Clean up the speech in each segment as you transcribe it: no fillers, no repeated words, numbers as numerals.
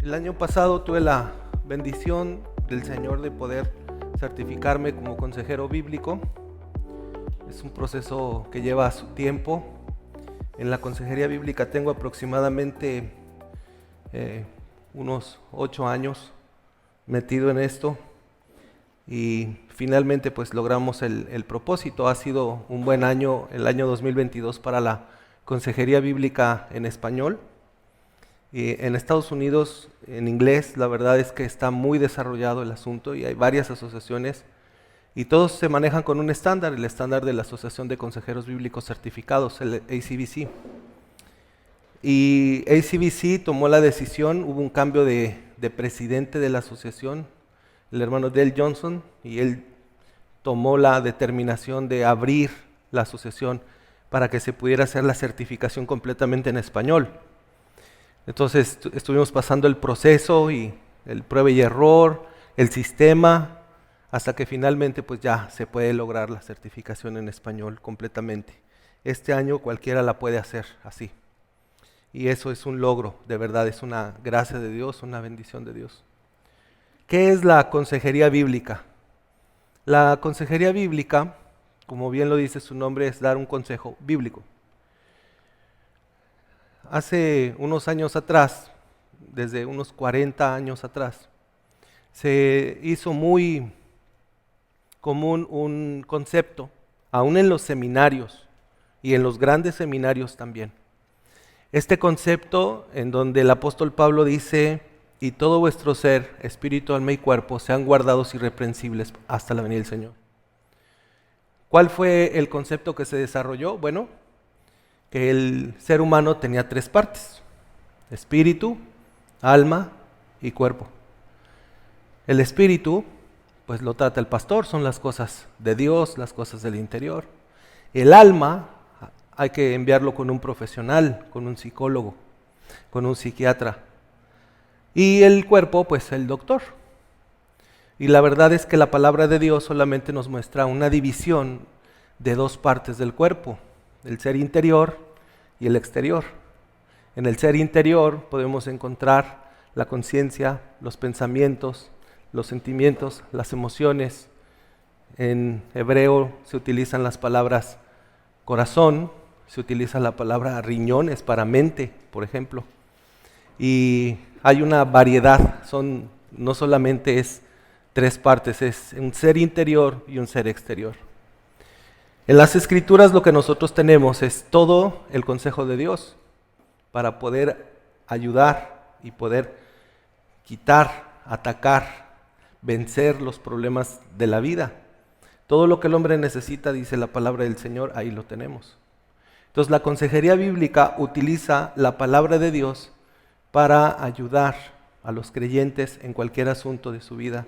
El año pasado tuve la bendición del Señor de poder certificarme como consejero bíblico. Es un proceso que lleva su tiempo. En la consejería bíblica tengo aproximadamente unos 8 años metido en esto y finalmente pues logramos el propósito. Ha sido un buen año, el año 2022, para la consejería bíblica en español. Y en Estados Unidos, en inglés, la verdad es que está muy desarrollado el asunto y hay varias asociaciones y todos se manejan con un estándar, el estándar de la Asociación de Consejeros Bíblicos Certificados, el ACBC. Y ACBC tomó la decisión, hubo un cambio de presidente de la asociación, el hermano Dale Johnson, y él tomó la determinación de abrir la asociación para que se pudiera hacer la certificación completamente en español. Entonces estuvimos pasando el proceso y el prueba y error, el sistema, hasta que finalmente pues ya se puede lograr la certificación en español completamente. Este año cualquiera la puede hacer así. Y eso es un logro, de verdad, es una gracia de Dios, una bendición de Dios. ¿Qué es la consejería bíblica? La consejería bíblica, como bien lo dice su nombre, es dar un consejo bíblico. Hace unos años atrás, desde unos 40 años atrás, se hizo muy común un concepto, aún en los seminarios y en los grandes seminarios también. Este concepto en donde el apóstol Pablo dice: y todo vuestro ser, espíritu, alma y cuerpo, sean guardados irreprensibles hasta la venida del Señor. ¿Cuál fue el concepto que se desarrolló? Bueno, que el ser humano tenía 3 partes: espíritu, alma y cuerpo. El espíritu, pues lo trata el pastor, son las cosas de Dios, las cosas del interior. El alma, hay que enviarlo con un profesional, con un psicólogo, con un psiquiatra. Y el cuerpo, pues el doctor. Y la verdad es que la palabra de Dios solamente nos muestra una división de 2 partes del cuerpo: el ser interior y el exterior. En el ser interior podemos encontrar la conciencia, los pensamientos, los sentimientos, las emociones. En hebreo se utilizan las palabras corazón, se utiliza la palabra riñones para mente, por ejemplo. Y hay una variedad, no solamente es 3 partes, es un ser interior y un ser exterior. En las Escrituras lo que nosotros tenemos es todo el consejo de Dios para poder ayudar y poder quitar, atacar, vencer los problemas de la vida. Todo lo que el hombre necesita, dice la palabra del Señor, ahí lo tenemos. Entonces la consejería bíblica utiliza la palabra de Dios para ayudar a los creyentes en cualquier asunto de su vida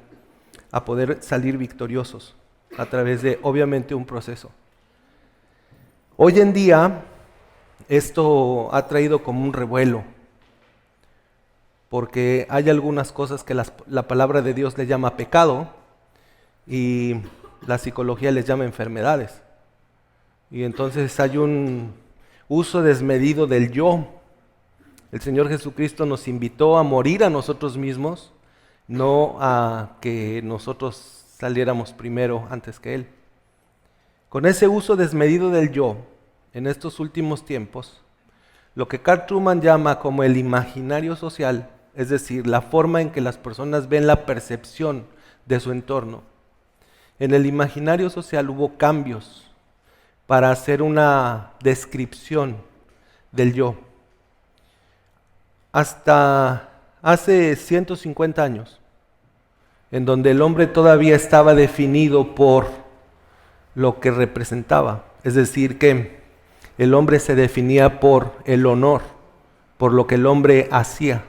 a poder salir victoriosos a través de, obviamente, un proceso. Hoy en día esto ha traído como un revuelo, porque hay algunas cosas que la palabra de Dios le llama pecado y la psicología les llama enfermedades. Y entonces hay un uso desmedido del yo. El Señor Jesucristo nos invitó a morir a nosotros mismos, no a que nosotros saliéramos primero antes que Él. Con ese uso desmedido del yo, en estos últimos tiempos, lo que Carl Trueman llama como el imaginario social, es decir, la forma en que las personas ven la percepción de su entorno. En el imaginario social hubo cambios para hacer una descripción del yo. Hasta hace 150 años, en donde el hombre todavía estaba definido por lo que representaba, es decir, que el hombre se definía por el honor, por lo que el hombre hacía.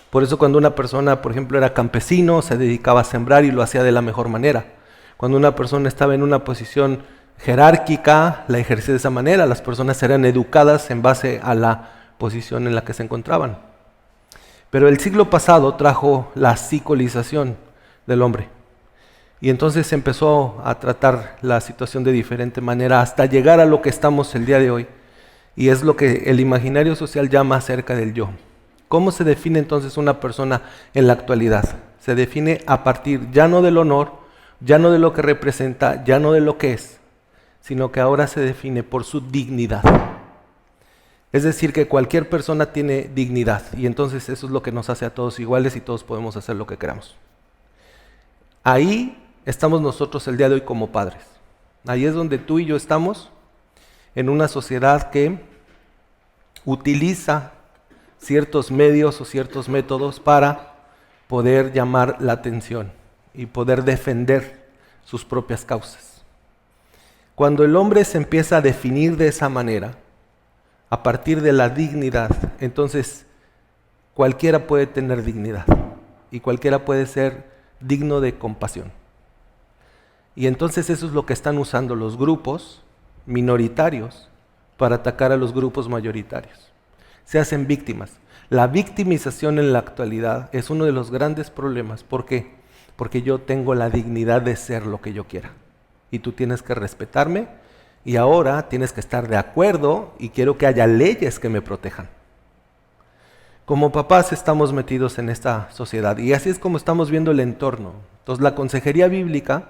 Por eso cuando una persona, por ejemplo, era campesino, se dedicaba a sembrar y lo hacía de la mejor manera. Cuando una persona estaba en una posición jerárquica, la ejercía de esa manera. Las personas eran educadas en base a la posición en la que se encontraban. Pero el siglo pasado trajo la psicolización del hombre. Y entonces se empezó a tratar la situación de diferente manera hasta llegar a lo que estamos el día de hoy. Y es lo que el imaginario social llama acerca del yo. ¿Cómo se define entonces una persona en la actualidad? Se define a partir ya no del honor, ya no de lo que representa, ya no de lo que es, sino que ahora se define por su dignidad. Es decir, que cualquier persona tiene dignidad y entonces eso es lo que nos hace a todos iguales y todos podemos hacer lo que queramos. Ahí estamos nosotros el día de hoy como padres. Ahí es donde tú y yo estamos en una sociedad que utiliza ciertos medios o ciertos métodos para poder llamar la atención y poder defender sus propias causas. Cuando el hombre se empieza a definir de esa manera, a partir de la dignidad, entonces cualquiera puede tener dignidad y cualquiera puede ser digno de compasión. Y entonces eso es lo que están usando los grupos minoritarios para atacar a los grupos mayoritarios. Se hacen víctimas. La victimización en la actualidad es uno de los grandes problemas. ¿Por qué? Porque yo tengo la dignidad de ser lo que yo quiera. Y tú tienes que respetarme y ahora tienes que estar de acuerdo y quiero que haya leyes que me protejan. Como papás estamos metidos en esta sociedad y así es como estamos viendo el entorno. Entonces la consejería bíblica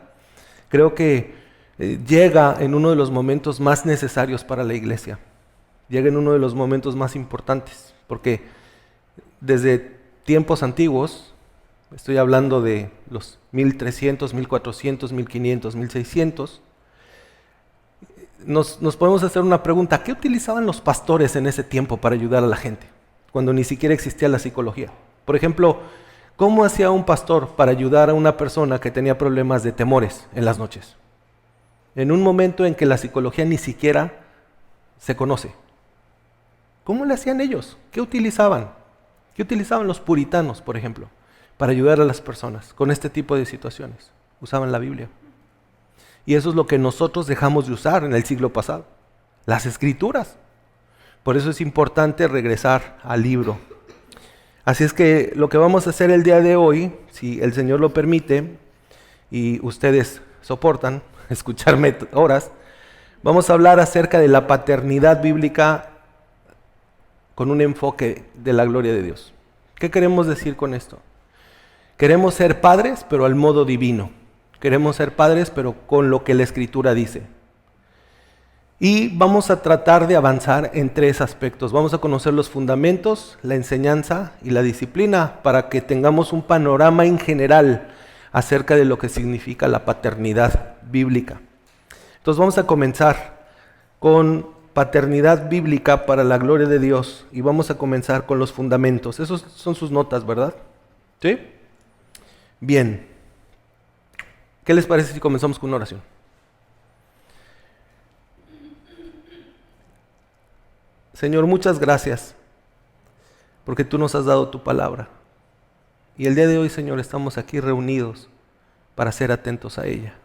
creo que llega en uno de los momentos más necesarios para la iglesia. Llega en uno de los momentos más importantes, porque desde tiempos antiguos, estoy hablando de los 1300, 1400, 1500, 1600, nos podemos hacer una pregunta: ¿qué utilizaban los pastores en ese tiempo para ayudar a la gente? Cuando ni siquiera existía la psicología. Por ejemplo, ¿cómo hacía un pastor para ayudar a una persona que tenía problemas de temores en las noches? En un momento en que la psicología ni siquiera se conoce. ¿Cómo le hacían ellos? ¿Qué utilizaban? ¿Qué utilizaban los puritanos, por ejemplo, para ayudar a las personas con este tipo de situaciones? Usaban la Biblia. Y eso es lo que nosotros dejamos de usar en el siglo pasado. Las Escrituras. Por eso es importante regresar al libro. Así es que lo que vamos a hacer el día de hoy, si el Señor lo permite, y ustedes soportan escucharme horas, vamos a hablar acerca de la paternidad bíblica con un enfoque de la gloria de Dios. ¿Qué queremos decir con esto? Queremos ser padres, pero al modo divino. Queremos ser padres, pero con lo que la Escritura dice. Y vamos a tratar de avanzar en tres aspectos. Vamos a conocer los fundamentos, la enseñanza y la disciplina para que tengamos un panorama en general acerca de lo que significa la paternidad bíblica. Entonces vamos a comenzar con paternidad bíblica para la gloria de Dios y vamos a comenzar con los fundamentos. Esos son sus notas, ¿verdad? ¿Sí? Bien. ¿Qué les parece si comenzamos con una oración? Señor, muchas gracias porque tú nos has dado tu palabra. Y el día de hoy, Señor, estamos aquí reunidos para ser atentos a ella.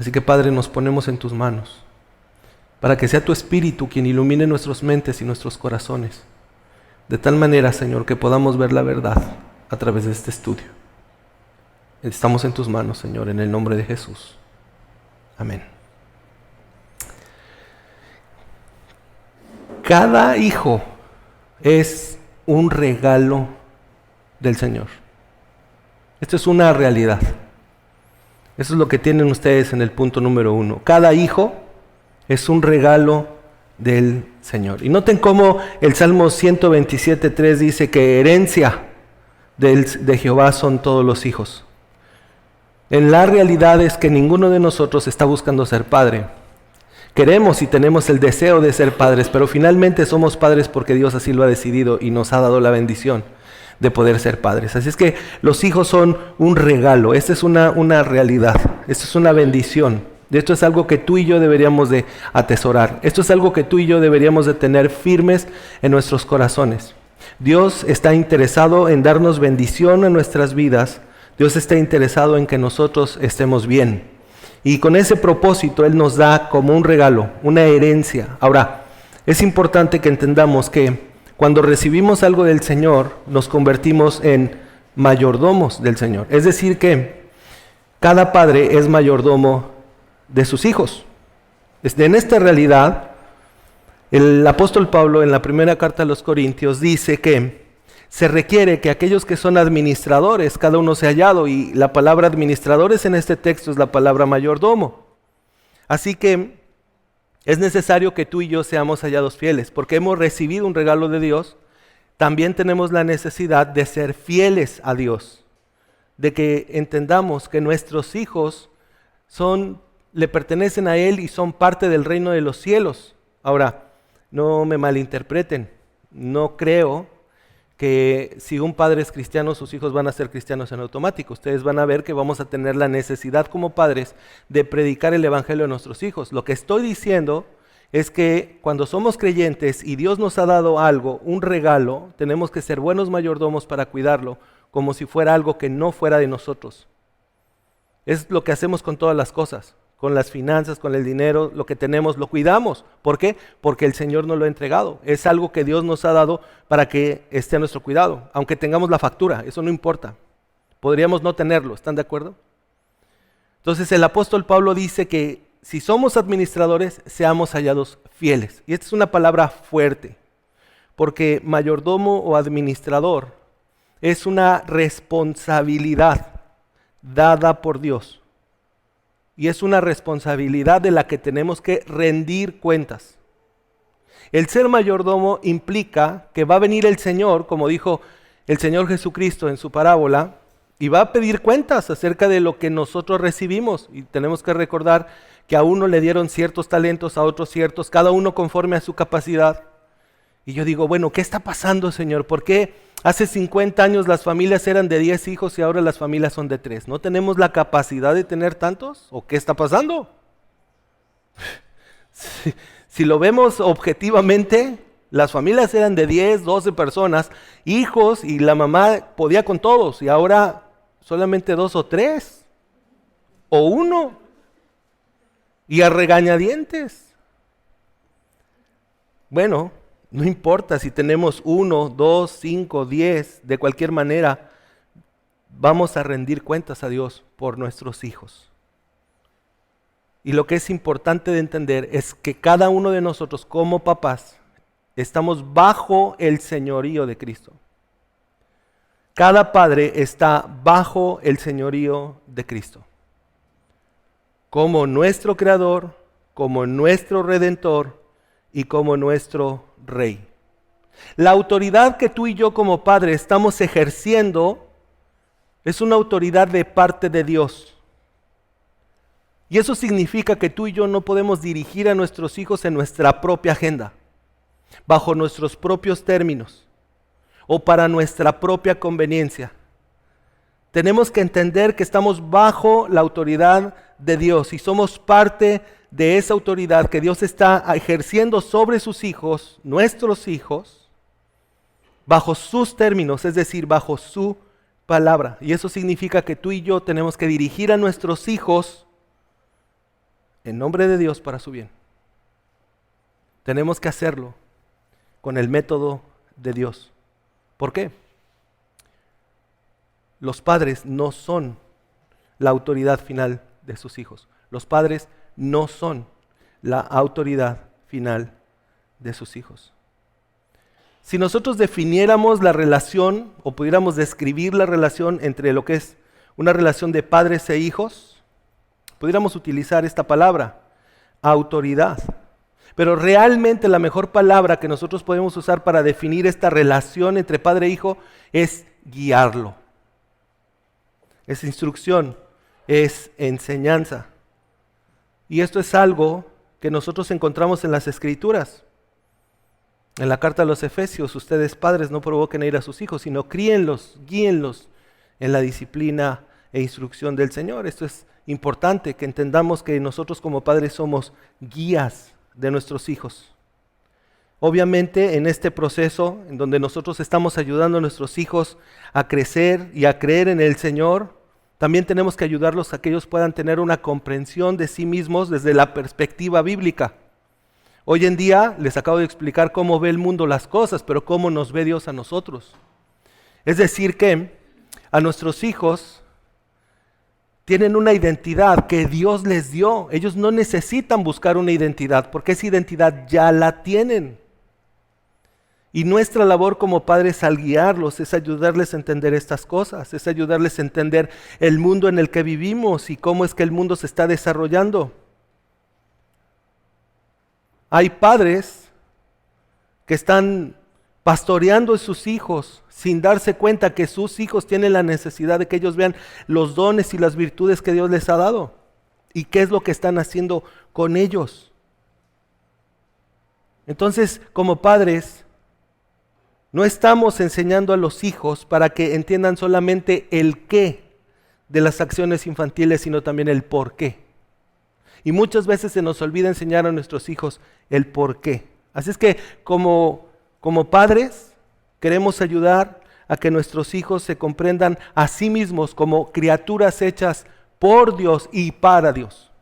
Así que, Padre, nos ponemos en tus manos para que sea tu Espíritu quien ilumine nuestras mentes y nuestros corazones, de tal manera, Señor, que podamos ver la verdad a través de este estudio. Estamos en tus manos, Señor, en el nombre de Jesús. Amén. Cada hijo es un regalo del Señor. Esto es una realidad. Eso es lo que tienen ustedes en el punto número 1. Cada hijo es un regalo del Señor. Y noten cómo el Salmo 127:3 dice que herencia de Jehová son todos los hijos. En la realidad es que ninguno de nosotros está buscando ser padre. Queremos y tenemos el deseo de ser padres, pero finalmente somos padres porque Dios así lo ha decidido y nos ha dado la bendición de poder ser padres. Así es que los hijos son un regalo. Esta es una realidad. Esta es una bendición. Esto es algo que tú y yo deberíamos de atesorar. Esto es algo que tú y yo deberíamos de tener firmes en nuestros corazones. Dios está interesado en darnos bendición en nuestras vidas. Dios está interesado en que nosotros estemos bien. Y con ese propósito Él nos da como un regalo, una herencia. Ahora, es importante que entendamos que cuando recibimos algo del Señor, nos convertimos en mayordomos del Señor. Es decir que cada padre es mayordomo de sus hijos. En esta realidad, El apóstol Pablo en la primera carta a los Corintios dice que se requiere que aquellos que son administradores, cada uno sea hallado, y la palabra administradores en este texto es la palabra mayordomo. Así que es necesario que tú y yo seamos hallados fieles, porque hemos recibido un regalo de Dios. También tenemos la necesidad de ser fieles a Dios, de que entendamos que nuestros hijos le pertenecen a Él y son parte del reino de los cielos. Ahora, no me malinterpreten, no creo que si un padre es cristiano, sus hijos van a ser cristianos en automático. Ustedes van a ver que vamos a tener la necesidad como padres de predicar el evangelio a nuestros hijos. Lo que estoy diciendo es que cuando somos creyentes y Dios nos ha dado algo, un regalo, tenemos que ser buenos mayordomos para cuidarlo, como si fuera algo que no fuera de nosotros. Es lo que hacemos con todas las cosas, con las finanzas, con el dinero, lo que tenemos, lo cuidamos. ¿Por qué? Porque el Señor nos lo ha entregado. Es algo que Dios nos ha dado para que esté a nuestro cuidado, aunque tengamos la factura, eso no importa. Podríamos no tenerlo, ¿están de acuerdo? Entonces el apóstol Pablo dice que si somos administradores, seamos hallados fieles. Y esta es una palabra fuerte, porque mayordomo o administrador es una responsabilidad dada por Dios. Y es una responsabilidad de la que tenemos que rendir cuentas. El ser mayordomo implica que va a venir el Señor, como dijo el Señor Jesucristo en su parábola, y va a pedir cuentas acerca de lo que nosotros recibimos. Y tenemos que recordar que a uno le dieron ciertos talentos, a otros ciertos, cada uno conforme a su capacidad. Y yo digo, bueno, ¿qué está pasando, Señor? ¿Por qué hace 50 años las familias eran de 10 hijos y ahora las familias son de 3? ¿No tenemos la capacidad de tener tantos? ¿O qué está pasando? Si lo vemos objetivamente, las familias eran de 10, 12 personas, hijos, y la mamá podía con todos, y ahora solamente 2 o 3, o 1, y a regañadientes. Bueno, no importa si tenemos 1, 2, 5, 10, de cualquier manera, vamos a rendir cuentas a Dios por nuestros hijos. Y lo que es importante de entender es que cada uno de nosotros como papás estamos bajo el señorío de Cristo. Cada padre está bajo el señorío de Cristo. Como nuestro Creador, como nuestro Redentor y como nuestro Rey. La autoridad que tú y yo como padre estamos ejerciendo es una autoridad de parte de Dios. Y eso significa que tú y yo no podemos dirigir a nuestros hijos en nuestra propia agenda, bajo nuestros propios términos o para nuestra propia conveniencia. Tenemos que entender que estamos bajo la autoridad de Dios y somos parte de esa autoridad que Dios está ejerciendo sobre sus hijos, nuestros hijos, bajo sus términos, es decir, bajo su palabra. Y eso significa que tú y yo tenemos que dirigir a nuestros hijos en nombre de Dios para su bien. Tenemos que hacerlo con el método de Dios. ¿Por qué? Los padres no son la autoridad final de sus hijos. Los padres no son la autoridad final de sus hijos. Si nosotros definiéramos la relación o pudiéramos describir la relación entre lo que es una relación de padres e hijos, pudiéramos utilizar esta palabra, autoridad. Pero realmente la mejor palabra que nosotros podemos usar para definir esta relación entre padre e hijo es guiarlo. Es instrucción, es enseñanza. Y esto es algo que nosotros encontramos en las Escrituras. En la carta a los Efesios, ustedes padres no provoquen a ir a sus hijos, sino críenlos, guíenlos en la disciplina e instrucción del Señor. Esto es importante, que entendamos que nosotros como padres somos guías de nuestros hijos. Obviamente en este proceso en donde nosotros estamos ayudando a nuestros hijos a crecer y a creer en el Señor, también tenemos que ayudarlos a que ellos puedan tener una comprensión de sí mismos desde la perspectiva bíblica. Hoy en día les acabo de explicar cómo ve el mundo las cosas, pero cómo nos ve Dios a nosotros. Es decir que a nuestros hijos Tienen una identidad que Dios les dio. Ellos no necesitan buscar una identidad, porque esa identidad ya la tienen. Y nuestra labor como padres al guiarlos es ayudarles a entender estas cosas, es ayudarles a entender el mundo en el que vivimos y cómo es que el mundo se está desarrollando. Hay padres que están pastoreando a sus hijos sin darse cuenta que sus hijos tienen la necesidad de que ellos vean los dones y las virtudes que Dios les ha dado y qué es lo que están haciendo con ellos. Entonces, como padres, no estamos enseñando a los hijos para que entiendan solamente el qué de las acciones infantiles, sino también el por qué. Y muchas veces se nos olvida enseñar a nuestros hijos el por qué. Así es que como padres queremos ayudar a que nuestros hijos se comprendan a sí mismos como criaturas hechas por Dios y para Dios.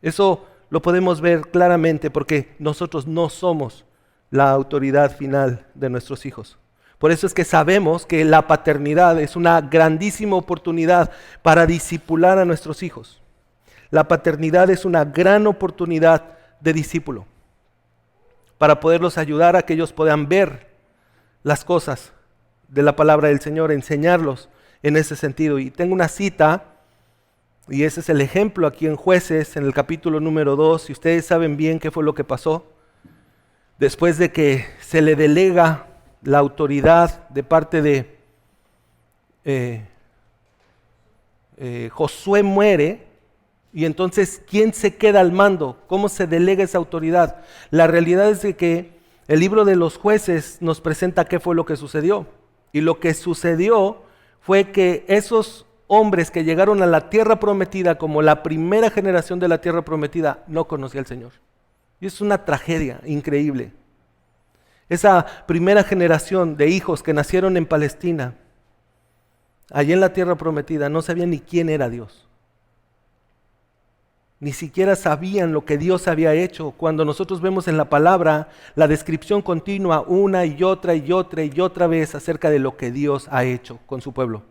Eso lo podemos ver claramente porque nosotros no somos la autoridad final de nuestros hijos. Por eso es que sabemos que la paternidad es una grandísima oportunidad para discipular a nuestros hijos. La paternidad es una gran oportunidad de discípulo para poderlos ayudar a que ellos puedan ver las cosas de la palabra del Señor, enseñarlos en ese sentido. Y tengo una cita, y ese es el ejemplo aquí en Jueces, en el capítulo número 2, y ustedes saben bien qué fue lo que pasó. Después de que se le delega la autoridad de parte de Josué muere, y entonces, ¿quién se queda al mando? ¿Cómo se delega esa autoridad? La realidad es de que el libro de los Jueces nos presenta qué fue lo que sucedió. Y lo que sucedió fue que esos hombres que llegaron a la tierra prometida como la primera generación de la tierra prometida no conocía al Señor. Y es una tragedia increíble. Esa primera generación de hijos que nacieron en Palestina, allí en la tierra prometida, no sabían ni quién era Dios. Ni siquiera sabían lo que Dios había hecho. Cuando nosotros vemos en la palabra la descripción continua una y otra y otra y otra vez acerca de lo que Dios ha hecho con su pueblo.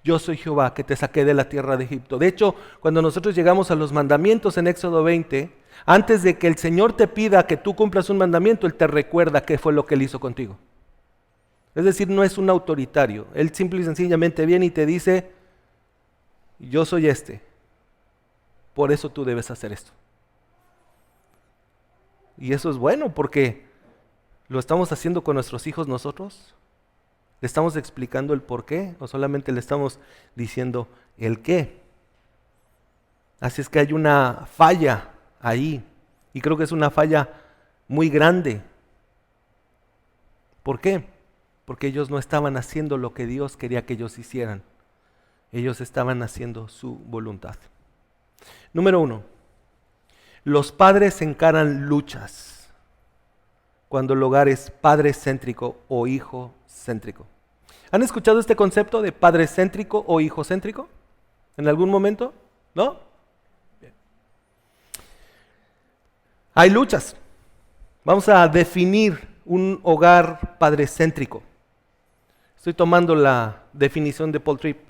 Yo soy Jehová que te saqué de la tierra de Egipto. De hecho, cuando nosotros llegamos a los mandamientos en Éxodo 20, antes de que el Señor te pida que tú cumplas un mandamiento, Él te recuerda qué fue lo que Él hizo contigo. Es decir, no es un autoritario. Él simple y sencillamente viene y te dice, yo soy por eso tú debes hacer esto. Y eso es bueno porque lo estamos haciendo con nuestros hijos nosotros. ¿Le estamos explicando el por qué o solamente le estamos diciendo el qué? Así es que hay una falla ahí y creo que es una falla muy grande. ¿Por qué? Porque ellos no estaban haciendo lo que Dios quería que ellos hicieran. Ellos estaban haciendo su voluntad. Número 1, los padres encaran luchas cuando el hogar es padre céntrico o hijo céntrico. ¿Han escuchado este concepto de padre céntrico o hijo céntrico en algún momento? ¿No? Bien. Hay luchas. Vamos a definir un hogar padre céntrico. Estoy tomando la definición de Paul Tripp.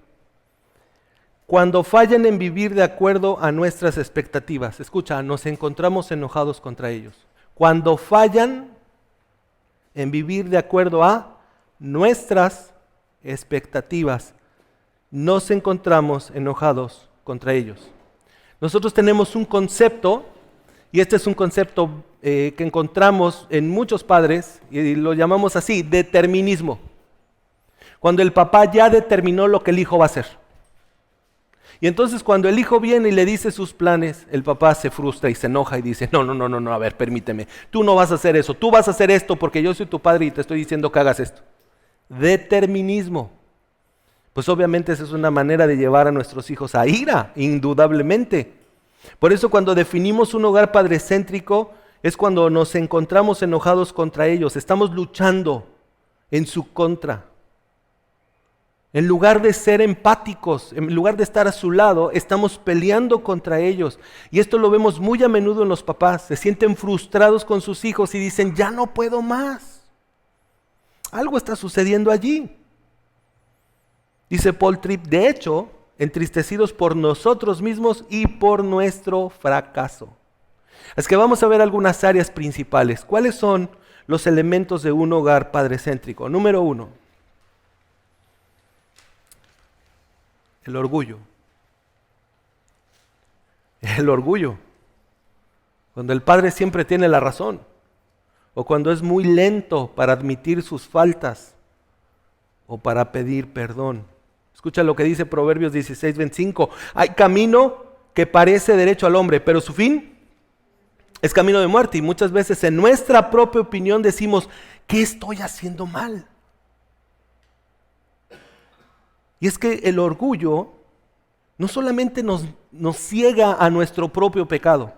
Cuando fallan en vivir de acuerdo a nuestras expectativas. Escucha, nos encontramos enojados contra ellos. Cuando fallan en vivir de acuerdo a nuestras expectativas, nos encontramos enojados contra ellos. Nosotros tenemos un concepto, y este es un concepto que encontramos en muchos padres, y lo llamamos así, determinismo. Cuando el papá ya determinó lo que el hijo va a hacer. Y entonces cuando el hijo viene y le dice sus planes, el papá se frustra y se enoja y dice, no, a ver, permíteme, tú no vas a hacer eso, tú vas a hacer esto porque yo soy tu padre y te estoy diciendo que hagas esto. Determinismo. Pues obviamente esa es una manera de llevar a nuestros hijos a ira, indudablemente. Por eso cuando definimos un hogar padrecéntrico es cuando nos encontramos enojados contra ellos, estamos luchando en su contra. En lugar de ser empáticos, en lugar de estar a su lado, estamos peleando contra ellos. Y esto lo vemos muy a menudo en los papás. Se sienten frustrados con sus hijos y dicen, ya no puedo más. Algo está sucediendo allí. Dice Paul Tripp, de hecho, entristecidos por nosotros mismos y por nuestro fracaso. Es que vamos a ver algunas áreas principales. ¿Cuáles son los elementos de un hogar padrecéntrico? Número 1, el orgullo. El orgullo. Cuando el padre siempre tiene la razón, o cuando es muy lento para admitir sus faltas, o para pedir perdón. Escucha lo que dice Proverbios 16:25. Hay camino que parece derecho al hombre, pero su fin es camino de muerte. Y muchas veces en nuestra propia opinión decimos, ¿qué estoy haciendo mal? Y es que el orgullo no solamente nos ciega a nuestro propio pecado,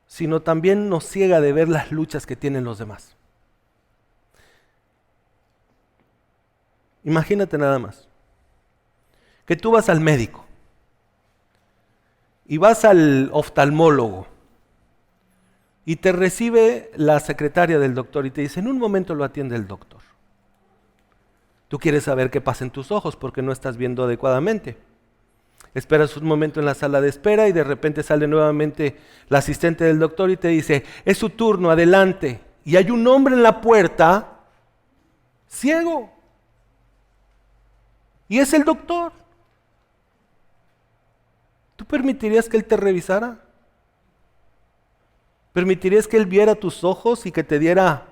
sino también nos ciega de ver las luchas que tienen los demás. Imagínate nada más, que tú vas al médico y vas al oftalmólogo y te recibe la secretaria del doctor y te dice, en un momento lo atiende el doctor. Tú quieres saber qué pasa en tus ojos porque no estás viendo adecuadamente. Esperas un momento en la sala de espera y de repente sale nuevamente la asistente del doctor y te dice, es su turno, adelante. Y hay un hombre en la puerta, ciego. Y es el doctor. ¿Tú permitirías que él te revisara? ¿Permitirías que él viera tus ojos y que te diera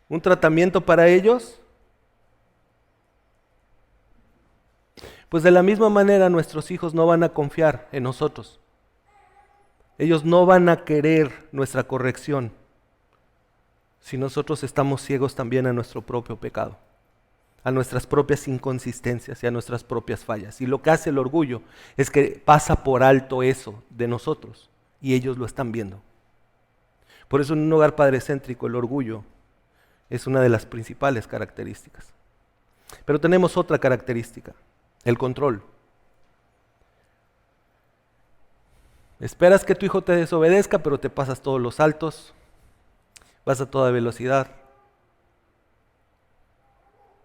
un tratamiento para ellos? Pues de la misma manera nuestros hijos no van a confiar en nosotros. Ellos no van a querer nuestra corrección si nosotros estamos ciegos también a nuestro propio pecado, a nuestras propias inconsistencias y a nuestras propias fallas. Y lo que hace el orgullo es que pasa por alto eso de nosotros y ellos lo están viendo. Por eso en un hogar padrecéntrico el orgullo es una de las principales características. Pero tenemos otra característica, el control. Esperas que tu hijo te desobedezca, pero te pasas todos los saltos, vas a toda velocidad,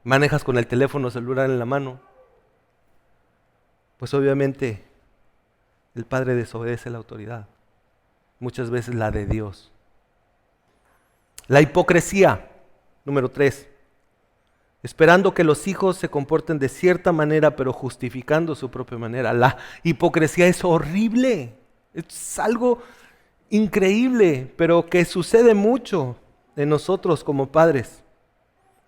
manejas con el teléfono celular en la mano. Pues obviamente el padre desobedece la autoridad, muchas veces la de Dios. La hipocresía, número 3. Esperando que los hijos se comporten de cierta manera, pero justificando su propia manera. La hipocresía es horrible, es algo increíble, pero que sucede mucho en nosotros como padres.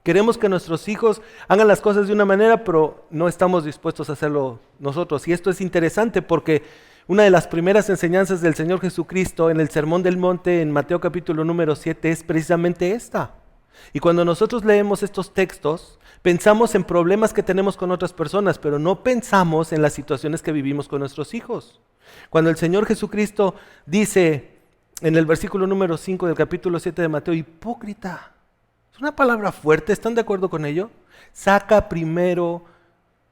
Queremos que nuestros hijos hagan las cosas de una manera, pero no estamos dispuestos a hacerlo nosotros. Y esto es interesante porque una de las primeras enseñanzas del Señor Jesucristo en el Sermón del Monte, en Mateo capítulo número 7, es precisamente esta. Y cuando nosotros leemos estos textos, pensamos en problemas que tenemos con otras personas, pero no pensamos en las situaciones que vivimos con nuestros hijos. Cuando el Señor Jesucristo dice en el versículo número 5 del capítulo 7 de Mateo, hipócrita, es una palabra fuerte, ¿están de acuerdo con ello? Saca primero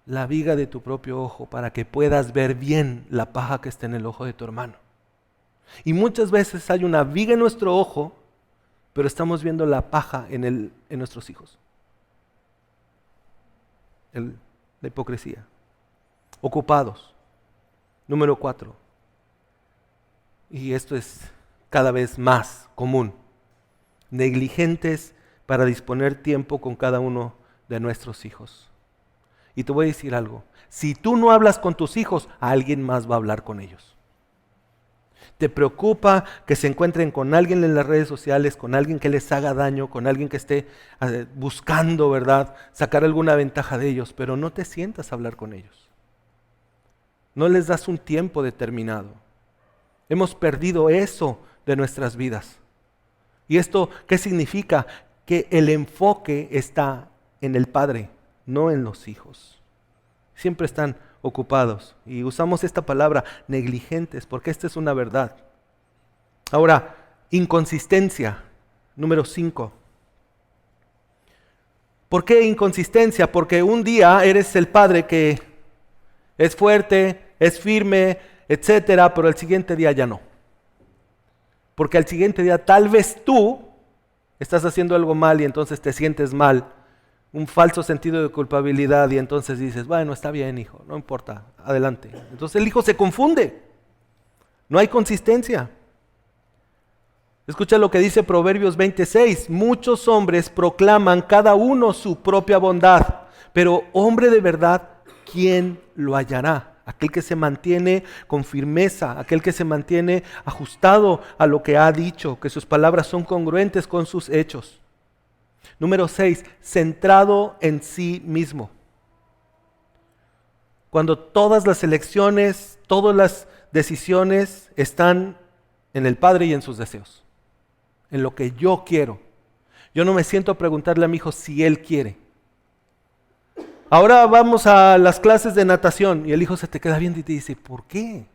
la viga de tu propio ojo para que puedas ver bien la paja que está en el ojo de tu hermano. Y muchas veces hay una viga en nuestro ojo, pero estamos viendo la paja en nuestros hijos. La hipocresía. Ocupados. Número 4. Y esto es cada vez más común. Negligentes para disponer tiempo con cada uno de nuestros hijos. Y te voy a decir algo. Si tú no hablas con tus hijos, alguien más va a hablar con ellos. Te preocupa que se encuentren con alguien en las redes sociales, con alguien que les haga daño, con alguien que esté buscando, ¿verdad?, sacar alguna ventaja de ellos, pero no te sientas a hablar con ellos. No les das un tiempo determinado. Hemos perdido eso de nuestras vidas. ¿Y esto qué significa? Que el enfoque está en el padre, no en los hijos. Siempre están ocupados. Y usamos esta palabra, negligentes, porque esta es una verdad. Ahora, inconsistencia, número 5. ¿Por qué inconsistencia? Porque un día eres el padre que es fuerte, es firme, etcétera, pero el siguiente día ya no. Porque al siguiente día tal vez tú estás haciendo algo mal y entonces te sientes mal un falso sentido de culpabilidad y entonces dices, bueno, está bien, hijo, no importa, adelante. Entonces el hijo se confunde, no hay consistencia. Escucha lo que dice Proverbios 26, muchos hombres proclaman cada uno su propia bondad, pero hombre de verdad, ¿quién lo hallará? Aquel que se mantiene con firmeza, aquel que se mantiene ajustado a lo que ha dicho, que sus palabras son congruentes con sus hechos. Número 6, centrado en sí mismo. Cuando todas las elecciones, todas las decisiones están en el Padre y en sus deseos, en lo que yo quiero. Yo no me siento a preguntarle a mi hijo si él quiere. Ahora vamos a las clases de natación y el hijo se te queda viendo y te dice, ¿por qué?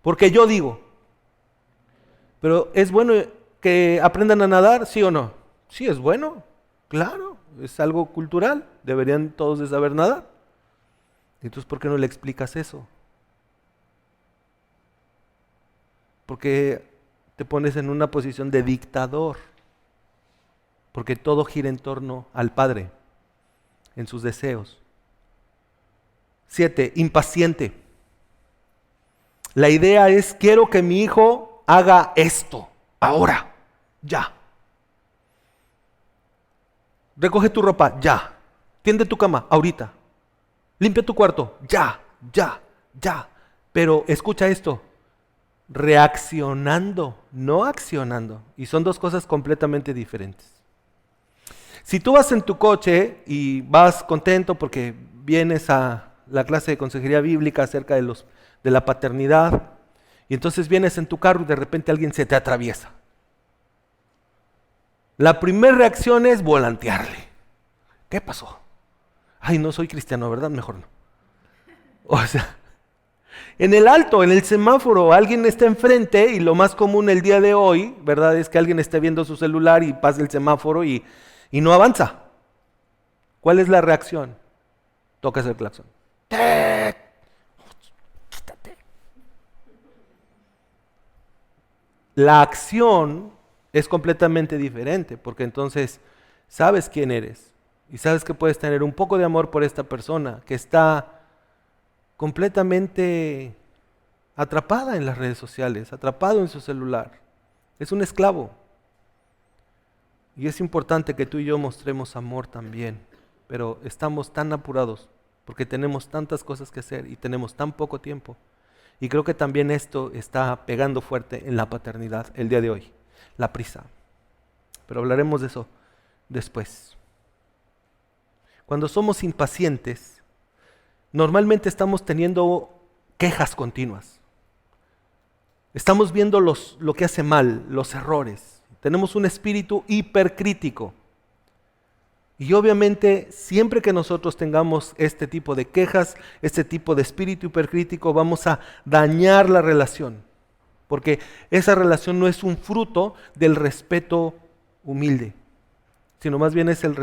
Porque yo digo. Pero ¿es bueno que aprendan a nadar, sí o no? Sí, es bueno, claro, es algo cultural, deberían todos de saber nadar. Entonces, ¿por qué no le explicas eso? Porque te pones en una posición de dictador, porque todo gira en torno al Padre, en sus deseos. 7, impaciente. La idea es, quiero que mi hijo haga esto, ahora, ya. Recoge tu ropa, ya. Tiende tu cama, ahorita. Limpia tu cuarto, ya. Pero escucha esto, reaccionando, no accionando. Y son dos cosas completamente diferentes. Si tú vas en tu coche y vas contento porque vienes a la clase de consejería bíblica acerca de la paternidad, y entonces vienes en tu carro y de repente alguien se te atraviesa. La primera reacción es volantearle. ¿Qué pasó? Ay, no soy cristiano, ¿verdad? Mejor no. O sea, en el alto, en el semáforo, alguien está enfrente y lo más común el día de hoy, ¿verdad? Es que alguien esté viendo su celular y pasa el semáforo y no avanza. ¿Cuál es la reacción? Tocas el claxon. Quítate. La acción es completamente diferente, porque entonces sabes quién eres y sabes que puedes tener un poco de amor por esta persona que está completamente atrapada en las redes sociales, atrapado en su celular. Es un esclavo. Y es importante que tú y yo mostremos amor también, pero estamos tan apurados porque tenemos tantas cosas que hacer y tenemos tan poco tiempo. Y creo que también esto está pegando fuerte en la paternidad el día de hoy, la prisa. Pero hablaremos de eso después. Cuando somos impacientes, normalmente estamos teniendo quejas continuas. Estamos viendo lo que hace mal, los errores. Tenemos un espíritu hipercrítico. Y obviamente siempre que nosotros tengamos este tipo de quejas, este tipo de espíritu hipercrítico, vamos a dañar la relación. Porque esa relación no es un fruto del respeto humilde, sino más bien es el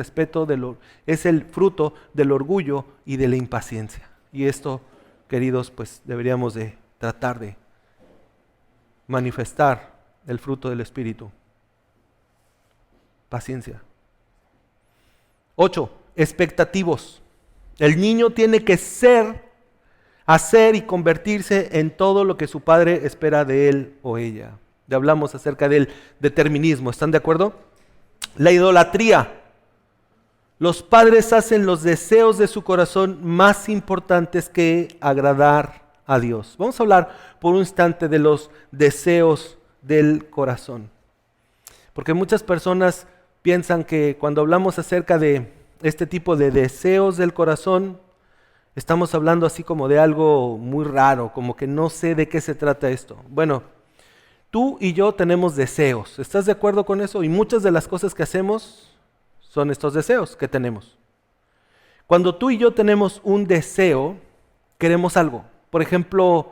es el fruto del orgullo y de la impaciencia. Y esto, queridos, pues deberíamos de tratar de manifestar el fruto del espíritu. Paciencia. 8, expectativos. El niño tiene que hacer y convertirse en todo lo que su padre espera de él o ella. Ya hablamos acerca del determinismo, ¿están de acuerdo? La idolatría. Los padres hacen los deseos de su corazón más importantes que agradar a Dios. Vamos a hablar por un instante de los deseos del corazón. Porque muchas personas piensan que cuando hablamos acerca de este tipo de deseos del corazón, estamos hablando así como de algo muy raro, como que no sé de qué se trata esto. Bueno, tú y yo tenemos deseos, ¿estás de acuerdo con eso? Y muchas de las cosas que hacemos son estos deseos que tenemos. Cuando tú y yo tenemos un deseo, queremos algo. Por ejemplo,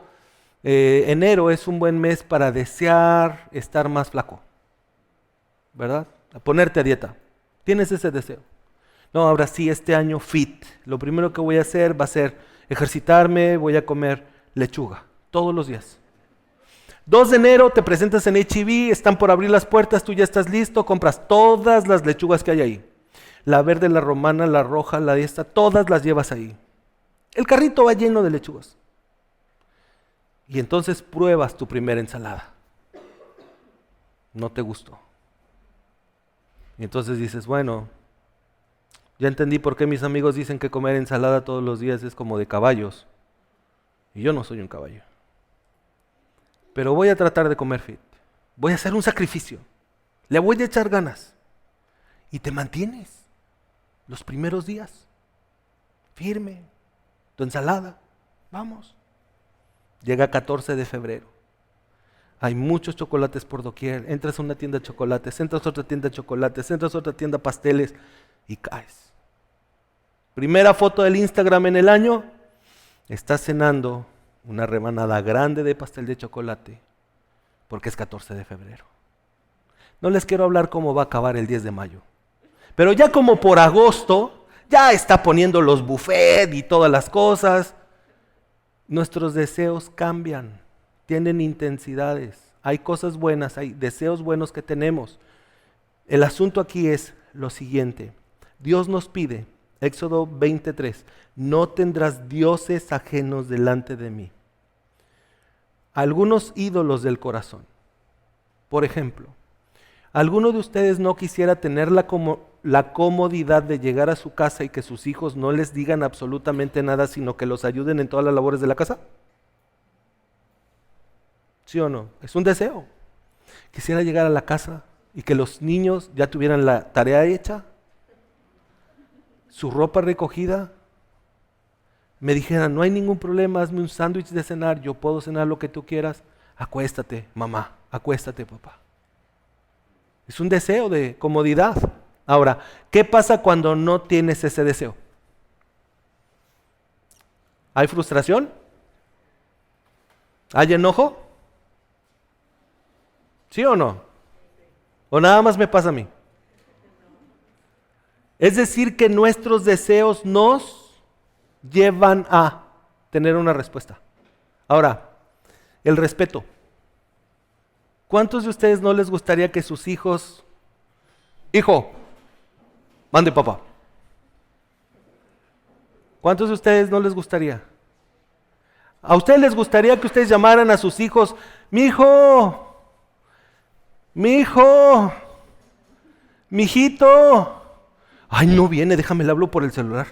enero es un buen mes para desear estar más flaco, ¿verdad? A ponerte a dieta. Tienes ese deseo. No, ahora sí, este año fit. Lo primero que voy a hacer va a ser ejercitarme, voy a comer lechuga todos los días. 2 de enero te presentas en H-E-B, están por abrir las puertas, tú ya estás listo, compras todas las lechugas que hay ahí. la verde, la romana, la roja, la de esta, todas las llevas ahí. El carrito va lleno de lechugas. Y entonces pruebas tu primera ensalada. No te gustó. Y entonces dices, bueno, ya entendí por qué mis amigos dicen que comer ensalada todos los días es como de caballos. Y yo no soy un caballo. Pero voy a tratar de comer fit. Voy a hacer un sacrificio. Le voy a echar ganas. Y te mantienes los primeros días. Firme. Tu ensalada. Vamos. Llega 14 de febrero. Hay muchos chocolates por doquier. Entras a una tienda de chocolates, entras a otra tienda de chocolates, entras a otra tienda de pasteles y caes. Primera foto del Instagram en el año. Estás cenando una rebanada grande de pastel de chocolate porque es 14 de febrero. No les quiero hablar cómo va a acabar el 10 de mayo. Pero ya como por agosto, ya está poniendo los buffets y todas las cosas. Nuestros deseos cambian, tienen intensidades. Hay cosas buenas, hay deseos buenos que tenemos. El asunto aquí es lo siguiente. Dios nos pide, Éxodo 23, no tendrás dioses ajenos delante de mí. Algunos ídolos del corazón. Por ejemplo, ¿alguno de ustedes no quisiera tener la comodidad de llegar a su casa y que sus hijos no les digan absolutamente nada, sino que los ayuden en todas las labores de la casa? ¿Sí o no? Es un deseo. Quisiera llegar a la casa y que los niños ya tuvieran la tarea hecha, su ropa recogida, me dijeran, no hay ningún problema, hazme un sándwich de cenar, yo puedo cenar lo que tú quieras. Acuéstate, mamá, acuéstate, papá. Es un deseo de comodidad. Ahora, ¿qué pasa cuando no tienes ese deseo? ¿Hay frustración? ¿Hay enojo? ¿Sí o no? ¿O nada más me pasa a mí? Es decir, que nuestros deseos nos llevan a tener una respuesta. Ahora, el respeto. ¿Cuántos de ustedes no les gustaría que sus hijos, hijo, mande papá? ¿Cuántos de ustedes no les gustaría? ¿A ustedes les gustaría que ustedes llamaran a sus hijos, mi hijo, mijito? Ay, no viene, déjame le hablo por el celular.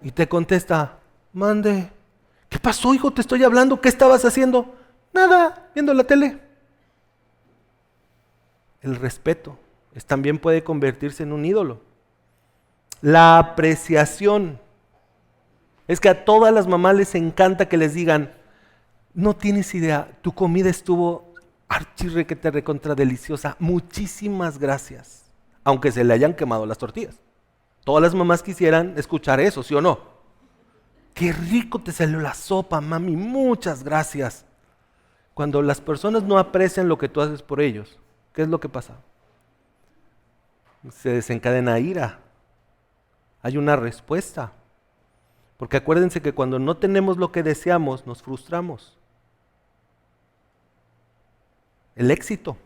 Y te contesta, mande. ¿Qué pasó, hijo? Te estoy hablando. ¿Qué estabas haciendo? Nada, viendo la tele. El respeto también puede convertirse en un ídolo. La apreciación. Es que a todas las mamás les encanta que les digan, no tienes idea, tu comida estuvo archirrequete recontra deliciosa. Muchísimas gracias. Aunque se le hayan quemado las tortillas. Todas las mamás quisieran escuchar eso, ¿sí o no? Qué rico te salió la sopa, mami, muchas gracias. Cuando las personas no aprecian lo que tú haces por ellos, ¿qué es lo que pasa? Se desencadena ira. Hay una respuesta. Porque acuérdense que cuando no tenemos lo que deseamos, nos frustramos. El éxito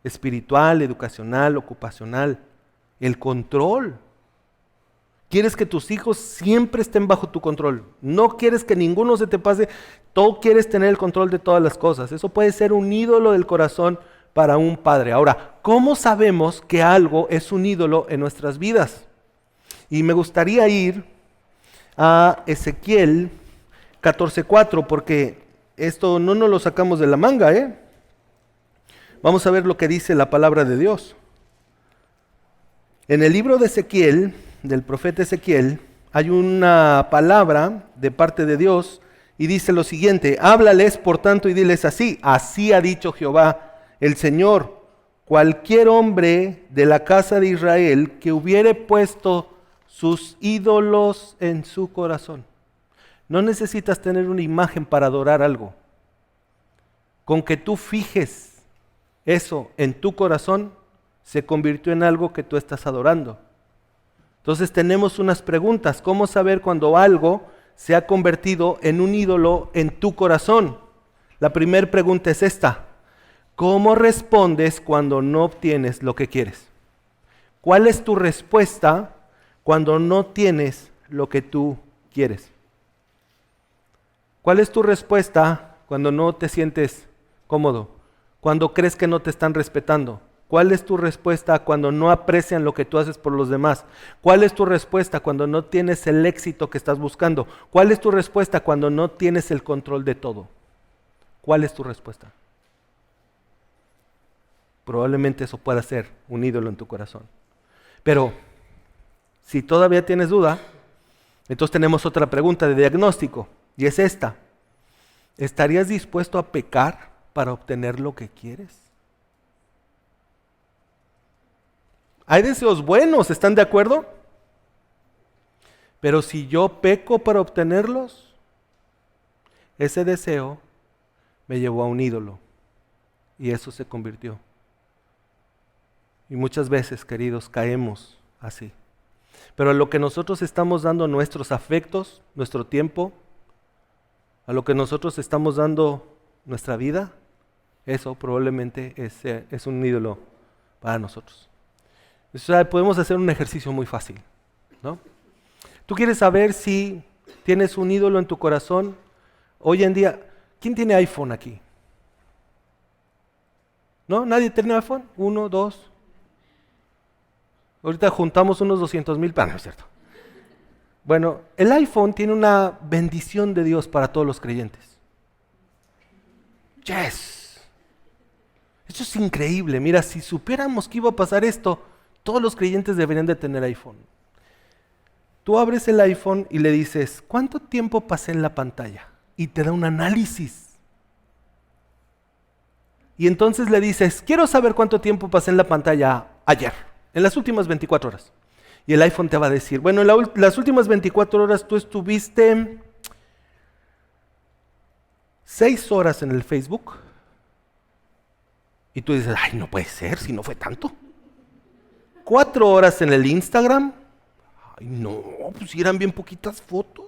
espiritual, educacional, ocupacional, el control. Quieres que tus hijos siempre estén bajo tu control. No quieres que ninguno se te pase. Tú quieres tener el control de todas las cosas. Eso puede ser un ídolo del corazón para un padre. Ahora, ¿cómo sabemos que algo es un ídolo en nuestras vidas? Y me gustaría ir a Ezequiel 14:4, porque esto no nos lo sacamos de la manga, ¿eh? Vamos a ver lo que dice la palabra de Dios. En el libro de Ezequiel, del profeta Ezequiel, hay una palabra de parte de Dios y dice lo siguiente: háblales por tanto y diles así ha dicho Jehová el Señor, cualquier hombre de la casa de Israel que hubiere puesto sus ídolos en su corazón. No necesitas tener una imagen para adorar algo. Con que tú fijes eso en tu corazón, se convirtió en algo que tú estás adorando. Entonces tenemos unas preguntas. ¿Cómo saber cuando algo se ha convertido en un ídolo en tu corazón? La primera pregunta es esta: ¿cómo respondes cuando no obtienes lo que quieres? ¿Cuál es tu respuesta cuando no tienes lo que tú quieres? ¿Cuál es tu respuesta cuando no te sientes cómodo? Cuando crees que no te están respetando. ¿Cuál es tu respuesta cuando no aprecian lo que tú haces por los demás? ¿Cuál es tu respuesta cuando no tienes el éxito que estás buscando? ¿Cuál es tu respuesta cuando no tienes el control de todo? ¿Cuál es tu respuesta? Probablemente eso pueda ser un ídolo en tu corazón. Pero si todavía tienes duda, entonces tenemos otra pregunta de diagnóstico, y es esta. ¿Estarías dispuesto a pecar para obtener lo que quieres? Hay deseos buenos, ¿están de acuerdo? Pero si yo peco para obtenerlos, ese deseo me llevó a un ídolo y eso se convirtió. Y muchas veces, queridos, caemos así. Pero a lo que nosotros estamos dando nuestros afectos, nuestro tiempo, a lo que nosotros estamos dando nuestra vida, eso probablemente es un ídolo para nosotros. O sea, podemos hacer un ejercicio muy fácil, ¿no? Tú quieres saber si tienes un ídolo en tu corazón. Hoy en día, ¿quién tiene iPhone aquí? ¿No? ¿Nadie tiene iPhone? 1, 2. Ahorita juntamos unos 200,000, no es cierto. Bueno, el iPhone tiene una bendición de Dios para todos los creyentes. Yes. Esto es increíble. Mira, si supiéramos que iba a pasar esto, todos los creyentes deberían de tener iPhone. Tú abres el iPhone y le dices, ¿cuánto tiempo pasé en la pantalla? Y te da un análisis. Y entonces le dices, quiero saber cuánto tiempo pasé en la pantalla ayer, en las últimas 24 horas. Y el iPhone te va a decir, bueno, en las últimas 24 horas tú estuviste 6 horas en el Facebook. Y tú dices, ay, no puede ser, si no fue tanto. 4 horas en el Instagram. Ay, no, pues si eran bien poquitas fotos.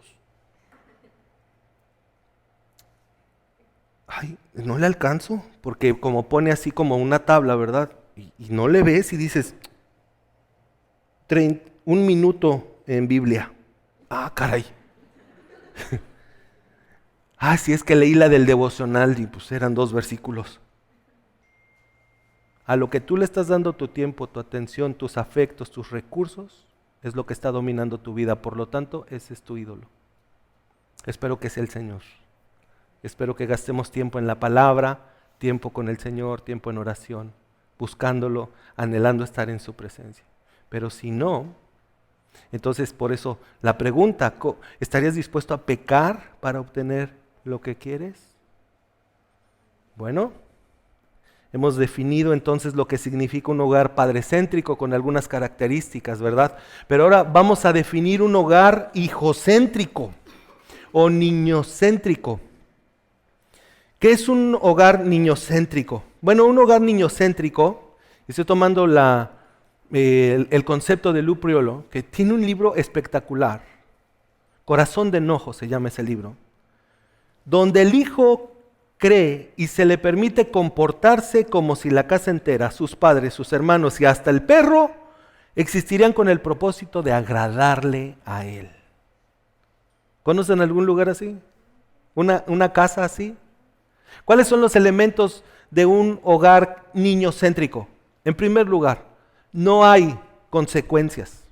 Ay, no le alcanzo, porque como pone así como una tabla, ¿verdad? Y no le ves y dices, 1 minuto en Biblia. Ah, caray. Sí, es que leí la del devocional y pues eran 2 versículos. A lo que tú le estás dando tu tiempo, tu atención, tus afectos, tus recursos, es lo que está dominando tu vida. Por lo tanto, ese es tu ídolo. Espero que sea el Señor. Espero que gastemos tiempo en la palabra, tiempo con el Señor, tiempo en oración, buscándolo, anhelando estar en su presencia. Pero si no, entonces por eso la pregunta, ¿estarías dispuesto a pecar para obtener lo que quieres? Bueno, hemos definido entonces lo que significa un hogar padrecéntrico con algunas características, ¿verdad? Pero ahora vamos a definir un hogar hijocéntrico o niñocéntrico. ¿Qué es un hogar niñocéntrico? Bueno, un hogar niñocéntrico, estoy tomando el concepto de Lou Priolo, que tiene un libro espectacular, Corazón de enojo se llama ese libro, donde el hijo cree y se le permite comportarse como si la casa entera, sus padres, sus hermanos y hasta el perro existirían con el propósito de agradarle a él. ¿Conocen algún lugar así? ¿Una casa así? ¿Cuáles son los elementos de un hogar niñocéntrico? En primer lugar, no hay consecuencias.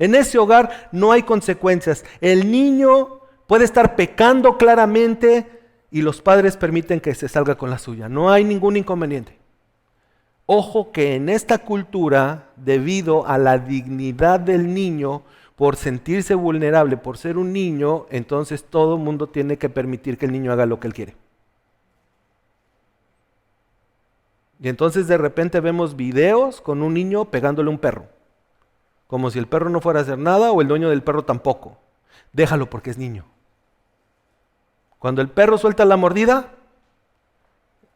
En ese hogar no hay consecuencias. El niño puede estar pecando claramente y los padres permiten que se salga con la suya. No hay ningún inconveniente. Ojo que en esta cultura, debido a la dignidad del niño, por sentirse vulnerable, por ser un niño, entonces todo el mundo tiene que permitir que el niño haga lo que él quiere. Y entonces de repente vemos videos con un niño pegándole a un perro, como si el perro no fuera a hacer nada o el dueño del perro tampoco. Déjalo porque es niño. Cuando el perro suelta la mordida,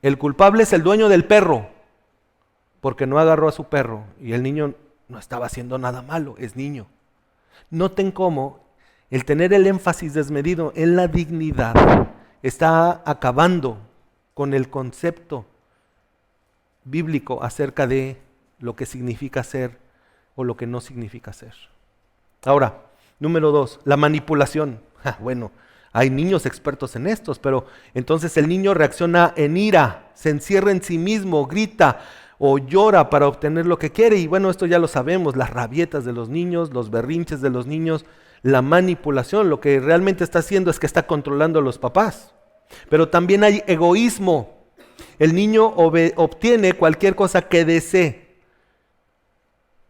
el culpable es el dueño del perro, porque no agarró a su perro y el niño no estaba haciendo nada malo, es niño. Noten cómo el tener el énfasis desmedido en la dignidad está acabando con el concepto bíblico acerca de lo que significa ser o lo que no significa ser. Ahora, número 2, la manipulación. Bueno, hay niños expertos en estos, pero entonces el niño reacciona en ira, se encierra en sí mismo, grita o llora para obtener lo que quiere. Y bueno, esto ya lo sabemos, las rabietas de los niños, los berrinches de los niños, la manipulación, lo que realmente está haciendo es que está controlando a los papás. Pero también hay egoísmo. El niño obtiene cualquier cosa que desee.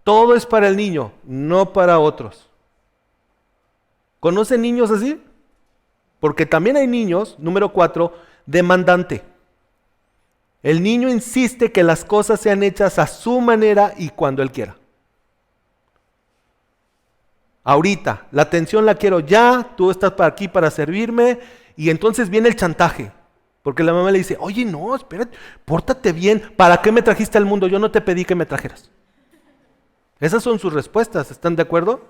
Todo es para el niño, no para otros. ¿Conocen niños así? Porque también hay niños, número 4, demandante. El niño insiste que las cosas sean hechas a su manera y cuando él quiera. Ahorita, la atención la quiero ya, tú estás aquí para servirme, y entonces viene el chantaje. Porque la mamá le dice, oye, no, espérate, pórtate bien, ¿para qué me trajiste al mundo? Yo no te pedí que me trajeras. Esas son sus respuestas, ¿están de acuerdo?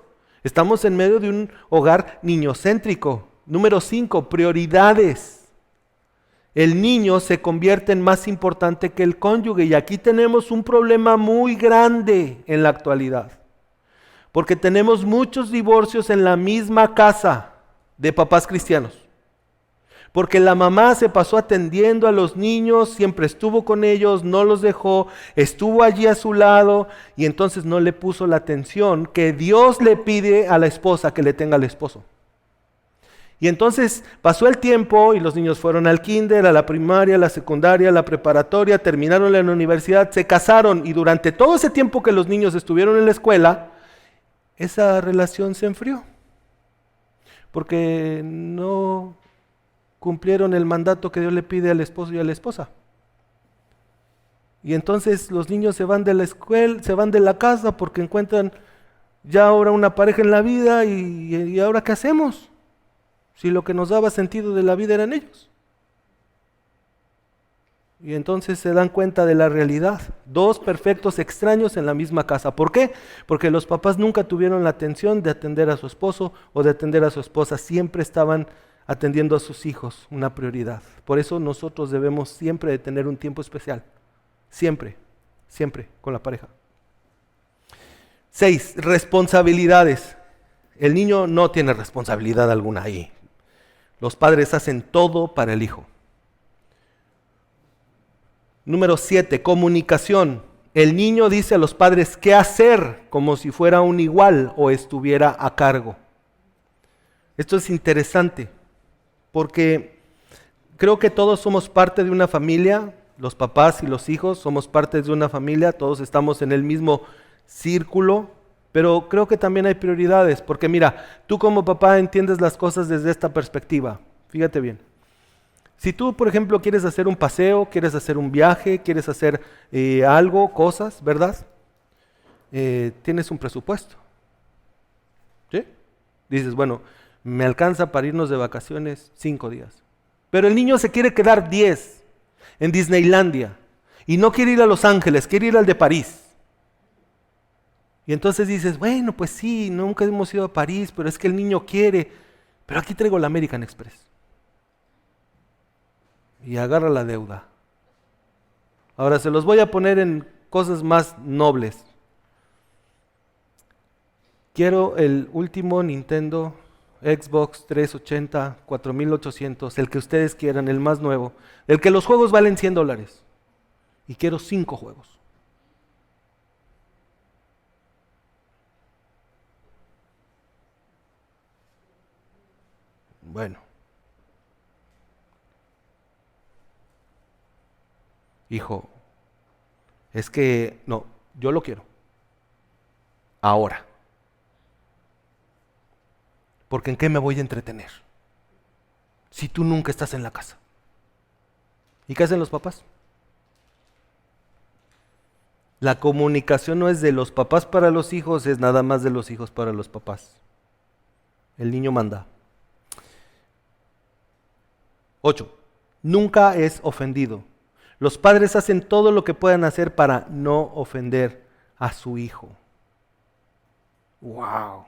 Estamos en medio de un hogar niñocéntrico. Número 5, prioridades. El niño se convierte en más importante que el cónyuge, y aquí tenemos un problema muy grande en la actualidad. Porque tenemos muchos divorcios en la misma casa de papás cristianos. Porque la mamá se pasó atendiendo a los niños, siempre estuvo con ellos, no los dejó, estuvo allí a su lado y entonces no le puso la atención que Dios le pide a la esposa que le tenga al esposo. Y entonces pasó el tiempo y los niños fueron al kinder, a la primaria, a la secundaria, a la preparatoria, terminaron en la universidad, se casaron, y durante todo ese tiempo que los niños estuvieron en la escuela, esa relación se enfrió. Porque no cumplieron el mandato que Dios le pide al esposo y a la esposa. Y entonces los niños se van de la escuela, se van de la casa porque encuentran ya ahora una pareja en la vida, y ahora ¿qué hacemos? Si lo que nos daba sentido de la vida eran ellos. Y entonces se dan cuenta de la realidad. 2 perfectos extraños en la misma casa. ¿Por qué? Porque los papás nunca tuvieron la atención de atender a su esposo o de atender a su esposa. Siempre estaban atendiendo a sus hijos, una prioridad. Por eso nosotros debemos siempre de tener un tiempo especial. Siempre, siempre con la pareja. 6, responsabilidades. El niño no tiene responsabilidad alguna ahí. Los padres hacen todo para el hijo. Número 7, comunicación. El niño dice a los padres qué hacer como si fuera un igual o estuviera a cargo. Esto es interesante porque creo que todos somos parte de una familia, los papás y los hijos somos parte de una familia, todos estamos en el mismo círculo, pero creo que también hay prioridades, porque mira, tú como papá entiendes las cosas desde esta perspectiva. Fíjate bien. Si tú, por ejemplo, quieres hacer un paseo, quieres hacer un viaje, quieres hacer algo, cosas, ¿verdad? Tienes un presupuesto. ¿Sí? Dices, bueno, me alcanza para irnos de vacaciones 5 días. Pero el niño se quiere quedar 10 en Disneylandia y no quiere ir a Los Ángeles, quiere ir al de París. Y entonces dices, bueno, pues sí, nunca hemos ido a París, pero es que el niño quiere. Pero aquí traigo la American Express. Y agarra la deuda. Ahora se los voy a poner en cosas más nobles. Quiero el último Nintendo, Xbox 380, 4800, el que ustedes quieran, el más nuevo, el que los juegos valen $100. Y quiero 5 juegos. Bueno. Hijo, es que no, yo lo quiero. Ahora. Porque ¿en qué me voy a entretener? Si tú nunca estás en la casa. ¿Y qué hacen los papás? La comunicación no es de los papás para los hijos, es nada más de los hijos para los papás. El niño manda. 8. Nunca es ofendido. Los padres hacen todo lo que puedan hacer para no ofender a su hijo. ¡Wow!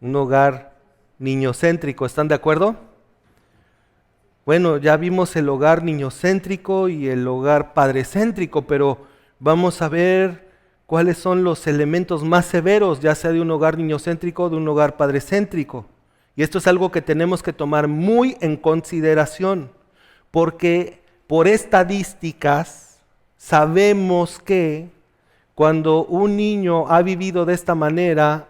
Un hogar niñocéntrico, ¿están de acuerdo? Bueno, ya vimos el hogar niñocéntrico y el hogar padrecéntrico, pero vamos a ver cuáles son los elementos más severos, ya sea de un hogar niñocéntrico o de un hogar padrecéntrico. Y esto es algo que tenemos que tomar muy en consideración, porque por estadísticas sabemos que cuando un niño ha vivido de esta manera,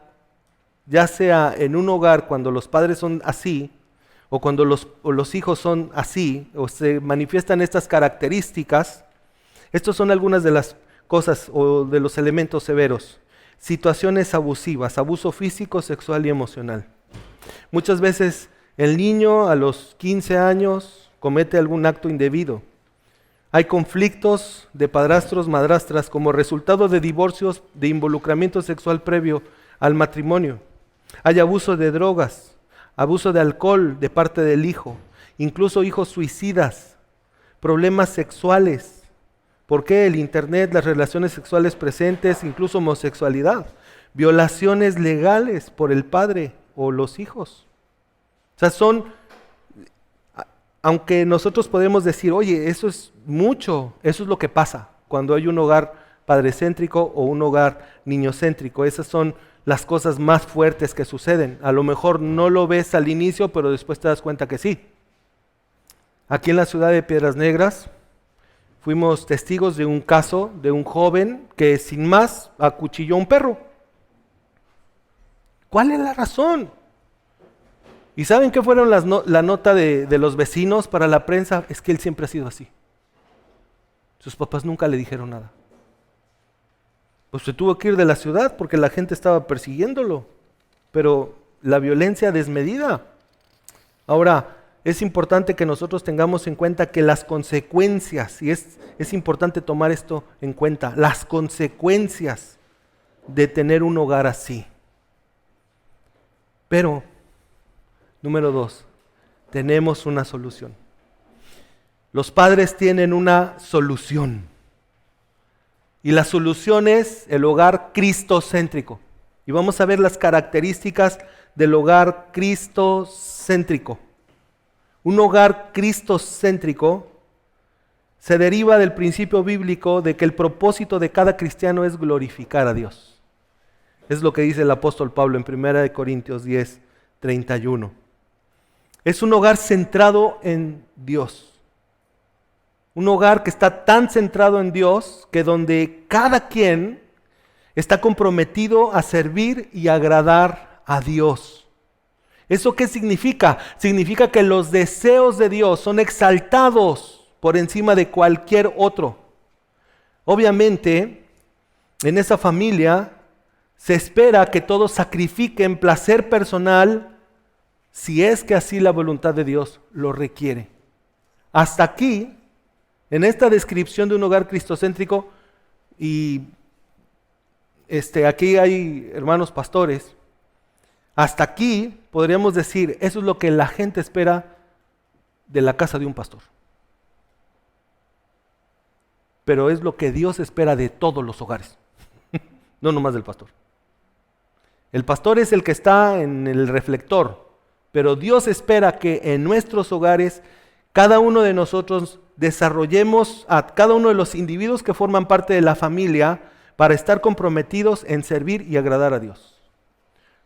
ya sea en un hogar cuando los padres son así, o cuando los hijos son así, o se manifiestan estas características, estas son algunas de las cosas o de los elementos severos. Situaciones abusivas, abuso físico, sexual y emocional. Muchas veces el niño a los 15 años comete algún acto indebido. Hay conflictos de padrastros, madrastras como resultado de divorcios, de involucramiento sexual previo al matrimonio. Hay abuso de drogas, abuso de alcohol de parte del hijo, incluso hijos suicidas, problemas sexuales. ¿Por qué? El internet, las relaciones sexuales presentes, incluso homosexualidad, violaciones legales por el padre o los hijos. O sea, aunque nosotros podemos decir, oye, eso es mucho, eso es lo que pasa cuando hay un hogar padrecéntrico o un hogar niñocéntrico. Esas son las cosas más fuertes que suceden. A lo mejor no lo ves al inicio, pero después te das cuenta que sí. Aquí en la ciudad de Piedras Negras fuimos testigos de un caso de un joven que sin más acuchilló a un perro. ¿Cuál es la razón? ¿Y saben qué fueron la nota de los vecinos para la prensa? Es que él siempre ha sido así. Sus papás nunca le dijeron nada. Pues se tuvo que ir de la ciudad porque la gente estaba persiguiéndolo. Pero la violencia desmedida. Ahora, es importante que nosotros tengamos en cuenta que las consecuencias, y es importante tomar esto en cuenta, las consecuencias de tener un hogar así. Pero, número 2, tenemos una solución. Los padres tienen una solución. Y la solución es el hogar cristocéntrico. Y vamos a ver las características del hogar cristocéntrico. Un hogar cristocéntrico se deriva del principio bíblico de que el propósito de cada cristiano es glorificar a Dios. Es lo que dice el apóstol Pablo en 1 Corintios 10, 31. Es un hogar centrado en Dios. Un hogar que está tan centrado en Dios que donde cada quien está comprometido a servir y agradar a Dios. ¿Eso qué significa? Significa que los deseos de Dios son exaltados por encima de cualquier otro. Obviamente, en esa familia se espera que todos sacrifiquen placer personal si es que así la voluntad de Dios lo requiere. Hasta aquí, en esta descripción de un hogar cristocéntrico, y aquí hay hermanos pastores, hasta aquí podríamos decir, eso es lo que la gente espera de la casa de un pastor. Pero es lo que Dios espera de todos los hogares, no nomás del pastor. El pastor es el que está en el reflector, pero Dios espera que en nuestros hogares cada uno de nosotros desarrollemos a cada uno de los individuos que forman parte de la familia para estar comprometidos en servir y agradar a Dios.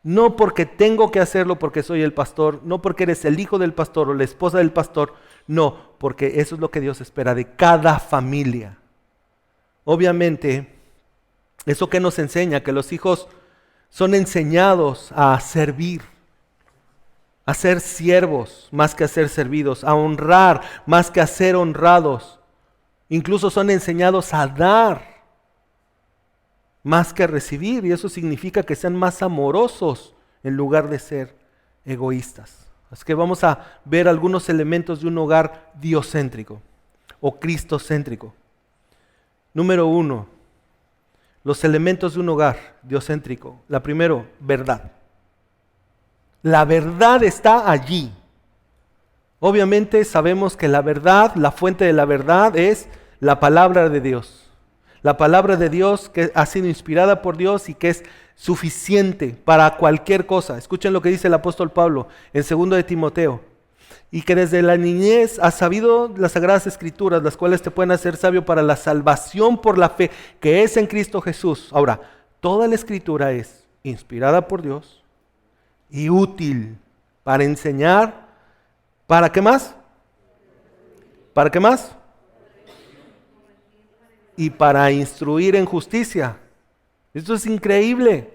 No porque tengo que hacerlo porque soy el pastor, no porque eres el hijo del pastor o la esposa del pastor, no, porque eso es lo que Dios espera de cada familia. Obviamente, eso que nos enseña, que los hijos son enseñados a servir, a ser siervos más que a ser servidos, a honrar más que a ser honrados. Incluso son enseñados a dar más que a recibir, y eso significa que sean más amorosos en lugar de ser egoístas. Así que vamos a ver algunos elementos de un hogar diocéntrico o cristocéntrico. Número 1, los elementos de un hogar diocéntrico. La primero, verdad. La verdad está allí. Obviamente sabemos que la verdad, la fuente de la verdad es la palabra de Dios. La palabra de Dios que ha sido inspirada por Dios y que es suficiente para cualquier cosa. Escuchen lo que dice el apóstol Pablo en 2 de Timoteo. y que desde la niñez has sabido las sagradas escrituras, las cuales te pueden hacer sabio para la salvación por la fe que es en Cristo Jesús. Ahora, toda la escritura es inspirada por Dios y útil para enseñar. ¿Para qué más? ¿Para qué más? Y para instruir en justicia. Esto es increíble.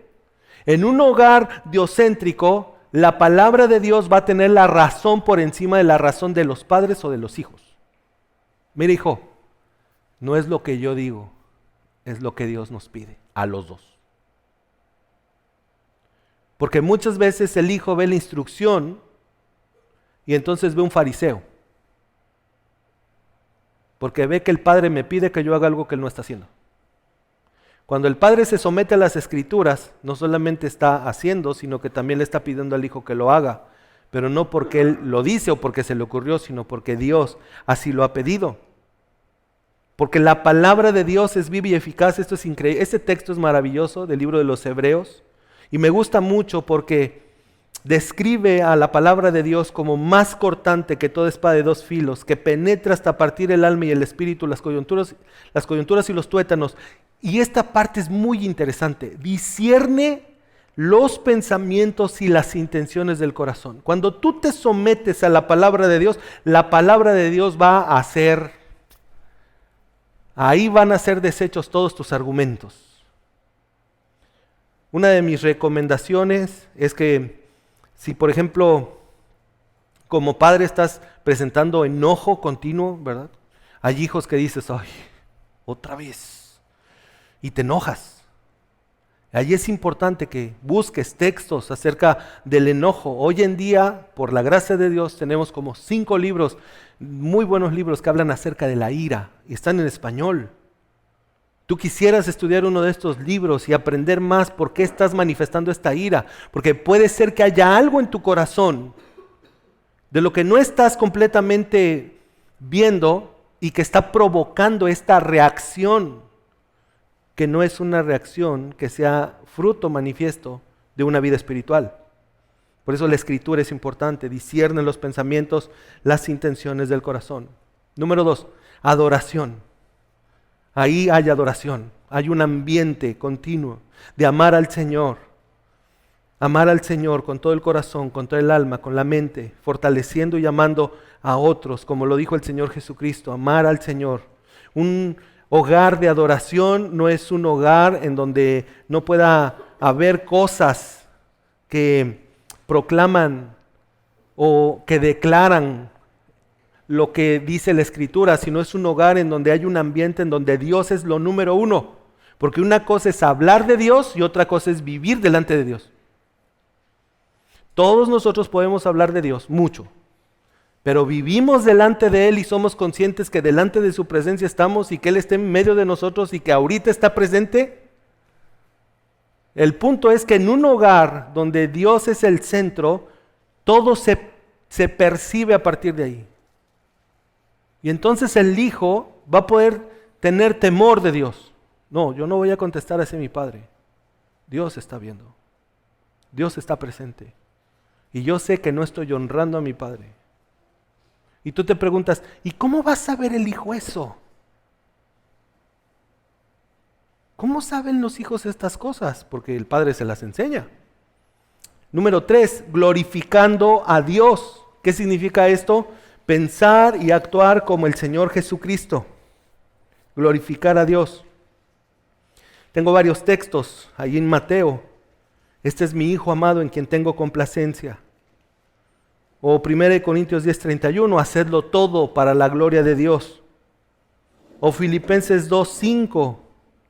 En un hogar diocéntrico, la palabra de Dios va a tener la razón por encima de la razón de los padres o de los hijos. Mira, hijo, no es lo que yo digo, es lo que Dios nos pide, a los dos. Porque muchas veces el hijo ve la instrucción y entonces ve un fariseo. Porque ve que el padre me pide que yo haga algo que él no está haciendo. Cuando el padre se somete a las escrituras, no solamente está haciendo, sino que también le está pidiendo al hijo que lo haga. Pero no porque él lo dice o porque se le ocurrió, sino porque Dios así lo ha pedido. Porque la palabra de Dios es viva y eficaz. Esto es increíble. Este texto es maravilloso del libro de los Hebreos. Y me gusta mucho porque describe a la palabra de Dios como más cortante que toda espada de dos filos, que penetra hasta partir el alma y el espíritu, las coyunturas y los tuétanos. Y esta parte es muy interesante. Discierne los pensamientos y las intenciones del corazón. Cuando tú te sometes a la palabra de Dios, la palabra de Dios va a hacer, ahí van a ser deshechos todos tus argumentos. Una de mis recomendaciones es que si, por ejemplo, como padre estás presentando enojo continuo, ¿verdad? Hay hijos que dices, ay, otra vez, y te enojas. Allí es importante que busques textos acerca del enojo. Hoy en día, por la gracia de Dios, tenemos como 5 libros, muy buenos libros que hablan acerca de la ira, y están en español. Tú quisieras estudiar uno de estos libros y aprender más por qué estás manifestando esta ira, porque puede ser que haya algo en tu corazón de lo que no estás completamente viendo y que está provocando esta reacción, que no es una reacción que sea fruto manifiesto de una vida espiritual. Por eso la escritura es importante, discierne los pensamientos, las intenciones del corazón. Número 2, adoración. Ahí hay adoración, hay un ambiente continuo de amar al Señor con todo el corazón, con todo el alma, con la mente, fortaleciendo y amando a otros, como lo dijo el Señor Jesucristo, amar al Señor. Un hogar de adoración no es un hogar en donde no pueda haber cosas que proclaman o que declaran lo que dice la Escritura, sino es un hogar en donde hay un ambiente en donde Dios es lo número uno. Porque una cosa es hablar de Dios y otra cosa es vivir delante de Dios. Todos nosotros podemos hablar de Dios, mucho. Pero vivimos delante de Él y somos conscientes que delante de su presencia estamos y que Él está en medio de nosotros y que ahorita está presente. El punto es que en un hogar donde Dios es el centro, todo se percibe a partir de ahí. Y entonces el hijo va a poder tener temor de Dios. No, yo no voy a contestar así a mi padre. Dios está viendo. Dios está presente. Y yo sé que no estoy honrando a mi padre. Y tú te preguntas, ¿y cómo va a saber el hijo eso? ¿Cómo saben los hijos estas cosas? Porque el padre se las enseña. Número 3, glorificando a Dios. ¿Qué significa esto? Pensar y actuar como el Señor Jesucristo. Glorificar a Dios. Tengo varios textos ahí en Mateo. Este es mi Hijo amado en quien tengo complacencia. O 1 Corintios 10:31, hacedlo todo para la gloria de Dios. O Filipenses 2:5,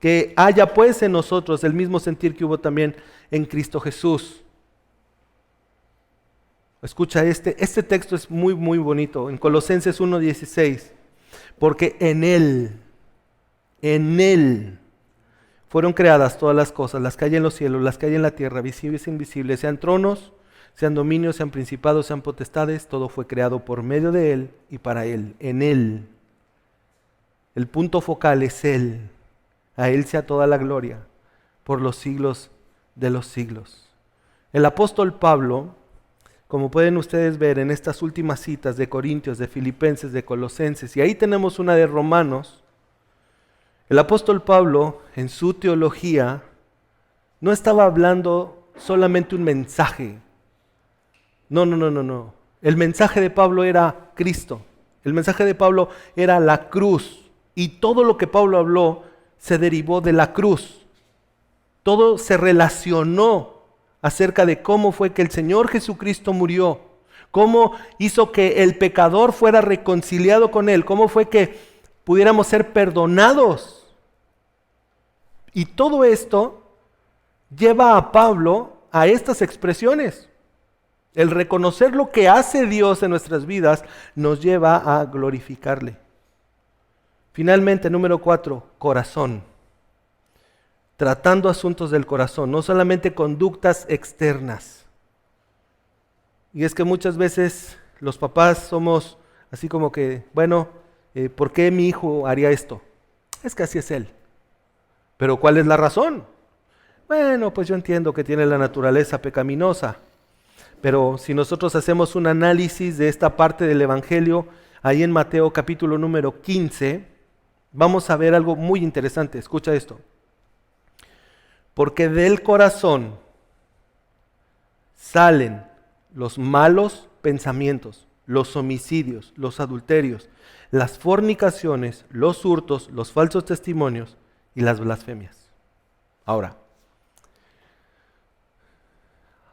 que haya pues en nosotros el mismo sentir que hubo también en Cristo Jesús. Escucha este texto es muy muy bonito, en Colosenses 1:16, porque en Él fueron creadas todas las cosas, las que hay en los cielos, las que hay en la tierra, visibles e invisibles, sean tronos, sean dominios, sean principados, sean potestades, todo fue creado por medio de Él y para Él, en Él. El punto focal es Él, a Él sea toda la gloria por los siglos de los siglos. El apóstol Pablo como pueden ustedes ver en estas últimas citas de Corintios, de Filipenses, de Colosenses, y ahí tenemos una de Romanos, el apóstol Pablo en su teología no estaba hablando solamente un mensaje. No. El mensaje de Pablo era Cristo. El mensaje de Pablo era la cruz. Y todo lo que Pablo habló se derivó de la cruz. Todo se relacionó acerca de cómo fue que el Señor Jesucristo murió, cómo hizo que el pecador fuera reconciliado con Él, cómo fue que pudiéramos ser perdonados. Y todo esto lleva a Pablo a estas expresiones. El reconocer lo que hace Dios en nuestras vidas nos lleva a glorificarle. Finalmente, número 4, corazón. Tratando asuntos del corazón, no solamente conductas externas. Y es que muchas veces los papás somos así como que, bueno, ¿por qué mi hijo haría esto? Es que así es él. Pero ¿cuál es la razón? Bueno, pues yo entiendo que tiene la naturaleza pecaminosa, pero si nosotros hacemos un análisis de esta parte del Evangelio, ahí en Mateo capítulo número 15, vamos a ver algo muy interesante. Escucha esto. Porque del corazón salen los malos pensamientos, los homicidios, los adulterios, las fornicaciones, los hurtos, los falsos testimonios y las blasfemias. Ahora,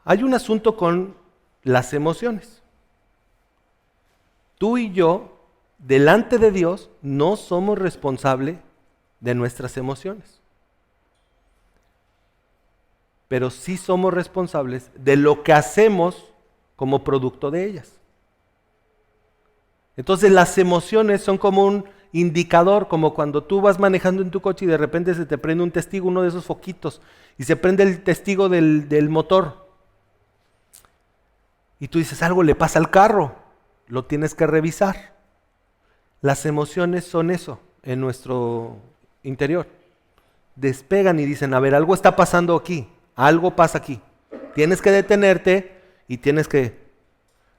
hay un asunto con las emociones. Tú y yo, delante de Dios, no somos responsables de nuestras emociones. Pero sí somos responsables de lo que hacemos como producto de ellas. Entonces las emociones son como un indicador, como cuando tú vas manejando en tu coche y de repente se te prende un testigo, uno de esos foquitos, y se prende el testigo del motor. Y tú dices, algo le pasa al carro, lo tienes que revisar. Las emociones son eso en nuestro interior. Despegan y dicen, a ver, algo está pasando aquí, algo pasa aquí. Tienes que detenerte y tienes que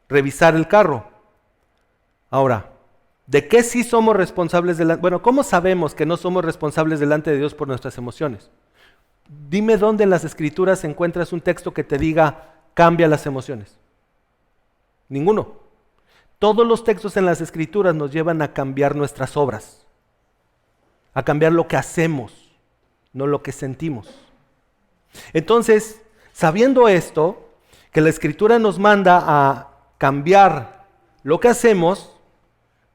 revisar el carro. Ahora, ¿de qué sí somos responsables? Bueno, ¿cómo sabemos que no somos responsables delante de Dios por nuestras emociones? Dime dónde en las Escrituras encuentras un texto que te diga, cambia las emociones. Ninguno. Todos los textos en las Escrituras nos llevan a cambiar nuestras obras, a cambiar lo que hacemos, no lo que sentimos. Entonces, sabiendo esto, que la Escritura nos manda a cambiar lo que hacemos,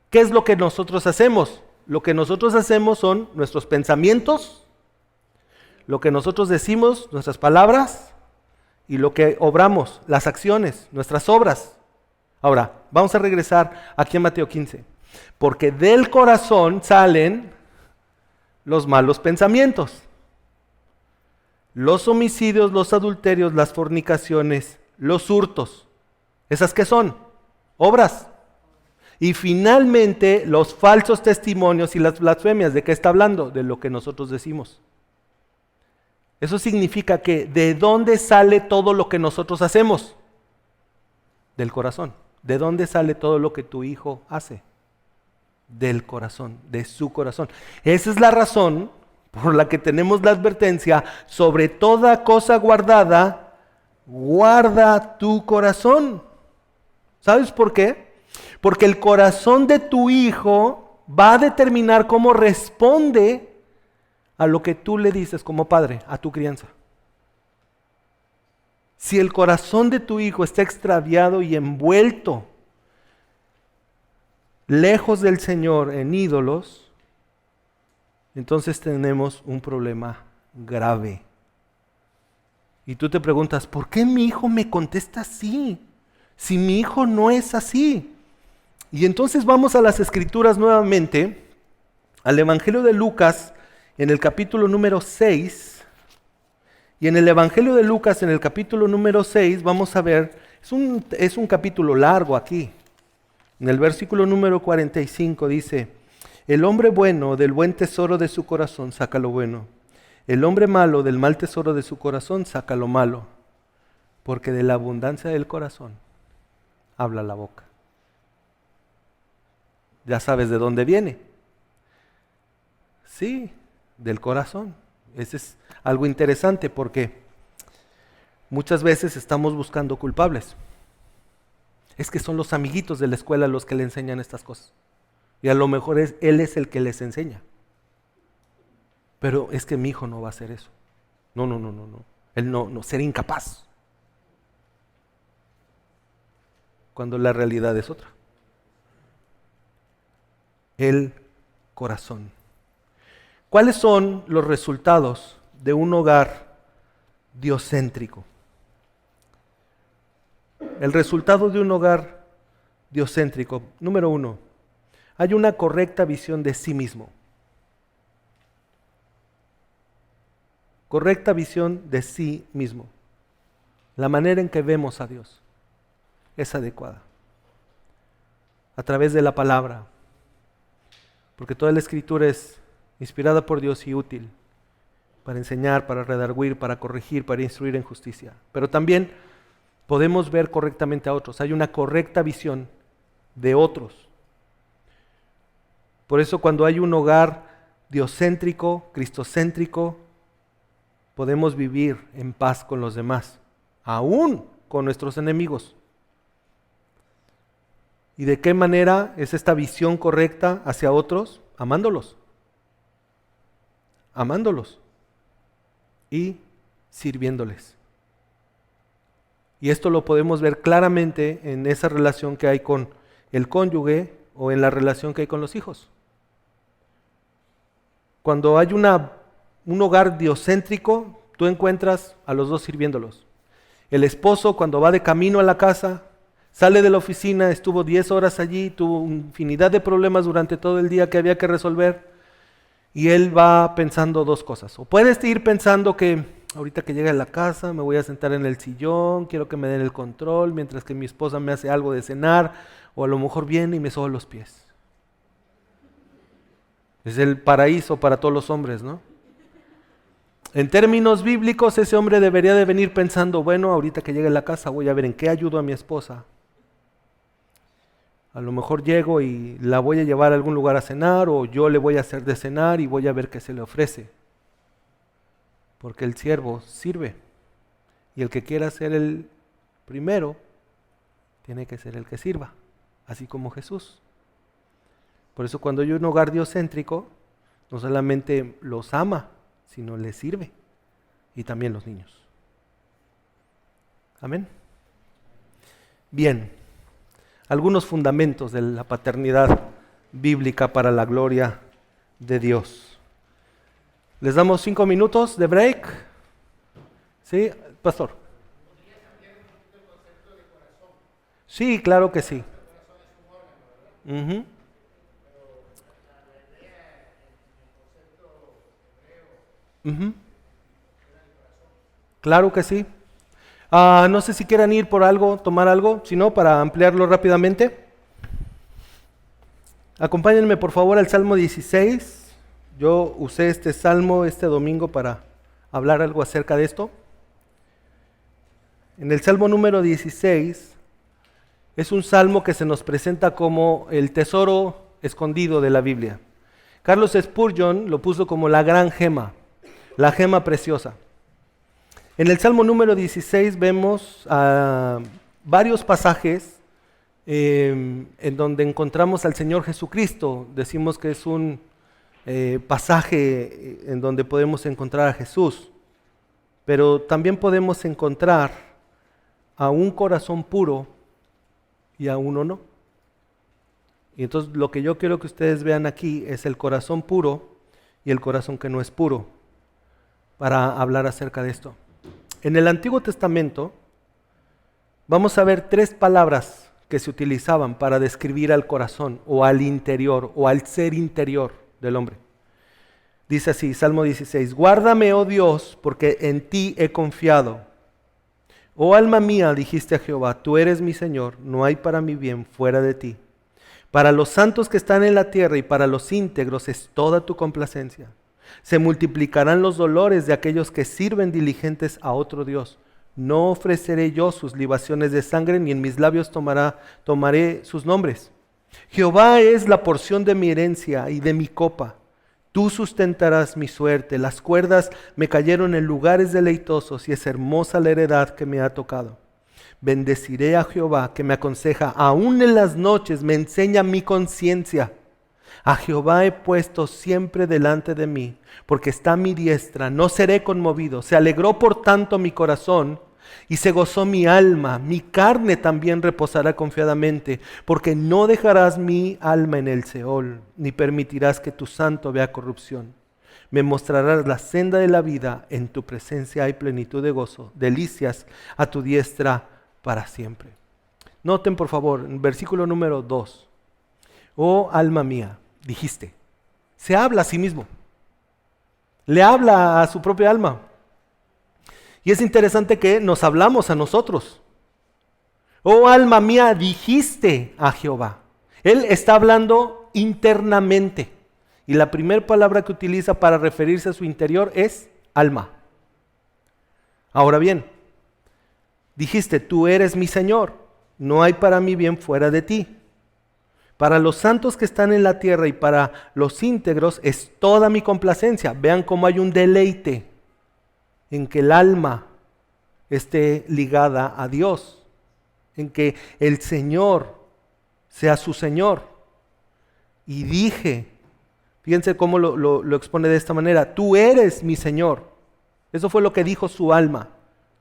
¿qué es lo que nosotros hacemos? Lo que nosotros hacemos son nuestros pensamientos, lo que nosotros decimos, nuestras palabras, y lo que obramos, las acciones, nuestras obras. Ahora, vamos a regresar aquí en Mateo 15. Porque del corazón salen los malos pensamientos, los homicidios, los adulterios, las fornicaciones, los hurtos. ¿Esas qué son? Obras. Y finalmente los falsos testimonios y las blasfemias. ¿De qué está hablando? De lo que nosotros decimos. Eso significa que ¿de dónde sale todo lo que nosotros hacemos? Del corazón. ¿De dónde sale todo lo que tu hijo hace? Del corazón, de su corazón. Esa es la razón por la que tenemos la advertencia, sobre toda cosa guardada, guarda tu corazón. ¿Sabes por qué? Porque el corazón de tu hijo va a determinar cómo responde a lo que tú le dices como padre, a tu crianza. Si el corazón de tu hijo está extraviado y envuelto lejos del Señor en ídolos, entonces tenemos un problema grave. Y tú te preguntas, ¿por qué mi hijo me contesta así? Si mi hijo no es así. Y entonces vamos a las Escrituras nuevamente, al Evangelio de Lucas, en el capítulo número 6. Y en el Evangelio de Lucas, en el capítulo número 6, vamos a ver, es un capítulo largo aquí. En el versículo número 45 dice, el hombre bueno del buen tesoro de su corazón saca lo bueno. El hombre malo del mal tesoro de su corazón saca lo malo. Porque de la abundancia del corazón habla la boca. Ya sabes de dónde viene. Sí, del corazón. Ese es algo interesante porque muchas veces estamos buscando culpables. Es que son los amiguitos de la escuela los que le enseñan estas cosas. Y a lo mejor él es el que les enseña. Pero es que mi hijo no va a hacer eso. No. Él no, ser incapaz. Cuando la realidad es otra. El corazón. ¿Cuáles son los resultados de un hogar diocéntrico? El resultado de un hogar diocéntrico, número 1, hay una correcta visión de sí mismo. Correcta visión de sí mismo. La manera en que vemos a Dios es adecuada. A través de la palabra. Porque toda la Escritura es inspirada por Dios y útil para enseñar, para redarguir, para corregir, para instruir en justicia. Pero también podemos ver correctamente a otros. Hay una correcta visión de otros. Por eso cuando hay un hogar diocéntrico, cristocéntrico, podemos vivir en paz con los demás, aún con nuestros enemigos. ¿Y de qué manera es esta visión correcta hacia otros? Amándolos. Amándolos y sirviéndoles. Y esto lo podemos ver claramente en esa relación que hay con el cónyuge o en la relación que hay con los hijos. Cuando hay un hogar diocéntrico, tú encuentras a los dos sirviéndolos. El esposo, cuando va de camino a la casa, sale de la oficina, estuvo 10 horas allí, tuvo infinidad de problemas durante todo el día que había que resolver, y él va pensando dos cosas. O puedes ir pensando que ahorita que llegue a la casa me voy a sentar en el sillón, quiero que me den el control, mientras que mi esposa me hace algo de cenar, o a lo mejor viene y me soba los pies. Es el paraíso para todos los hombres, ¿no? En términos bíblicos, ese hombre debería de venir pensando, bueno, ahorita que llegue a la casa voy a ver en qué ayudo a mi esposa. A lo mejor llego y la voy a llevar a algún lugar a cenar, o yo le voy a hacer de cenar y voy a ver qué se le ofrece. Porque el siervo sirve. Y el que quiera ser el primero, tiene que ser el que sirva. Así como Jesús. Por eso cuando hay un hogar diocéntrico, no solamente los ama, sino les sirve. Y también los niños. Amén. Bien. Algunos fundamentos de la paternidad bíblica para la gloria de Dios. ¿Les damos 5 minutos de break? ¿Sí, pastor? Sí, claro que sí. Uh-huh. Uh-huh. Claro que sí. No sé si quieran ir por algo, tomar algo, si no, para ampliarlo rápidamente. Acompáñenme por favor al Salmo 16. Yo usé este salmo este domingo para hablar algo acerca de esto. En el Salmo número 16 es un salmo que se nos presenta como el tesoro escondido de la Biblia. Carlos Spurgeon lo puso como la gran gema, la gema preciosa. En el Salmo número 16 vemos varios pasajes en donde encontramos al Señor Jesucristo. Decimos que es un pasaje en donde podemos encontrar a Jesús, pero también podemos encontrar a un corazón puro y a uno no. Y entonces lo que yo quiero que ustedes vean aquí es el corazón puro y el corazón que no es puro, para hablar acerca de esto. En el Antiguo Testamento vamos a ver 3 palabras que se utilizaban para describir al corazón o al interior o al ser interior del hombre. Dice así, Salmo 16, guárdame, oh Dios, porque en ti he confiado. Oh alma mía, dijiste a Jehová, tú eres mi Señor, no hay para mi bien fuera de ti. Para los santos que están en la tierra y para los íntegros es toda tu complacencia. Se multiplicarán los dolores de aquellos que sirven diligentes a otro Dios. No ofreceré yo sus libaciones de sangre, ni en mis labios tomaré sus nombres. Jehová es la porción de mi herencia y de mi copa. Tú sustentarás mi suerte. Las cuerdas me cayeron en lugares deleitosos, y es hermosa la heredad que me ha tocado. Bendeciré a Jehová, que me aconseja, aún en las noches me enseña mi conciencia. A Jehová he puesto siempre delante de mí, porque está a mi diestra, no seré conmovido. Se alegró por tanto mi corazón, y se gozó mi alma. Mi carne también reposará confiadamente, porque no dejarás mi alma en el Seol, ni permitirás que tu santo vea corrupción. Me mostrarás la senda de la vida, en tu presencia hay plenitud de gozo, delicias a tu diestra para siempre. Noten por favor, en versículo número 2. Oh alma mía, dijiste. Se habla a sí mismo. Le habla a su propia alma. Y es interesante que nos hablamos a nosotros. Oh alma mía, dijiste a Jehová. Él está hablando internamente. Y la primera palabra que utiliza para referirse a su interior es alma. Ahora bien, dijiste, tú eres mi Señor. No hay para mí bien fuera de ti. Para los santos que están en la tierra y para los íntegros es toda mi complacencia. Vean cómo hay un deleite en que el alma esté ligada a Dios, en que el Señor sea su Señor. Y dije, fíjense cómo lo expone de esta manera, tú eres mi Señor. Eso fue lo que dijo su alma,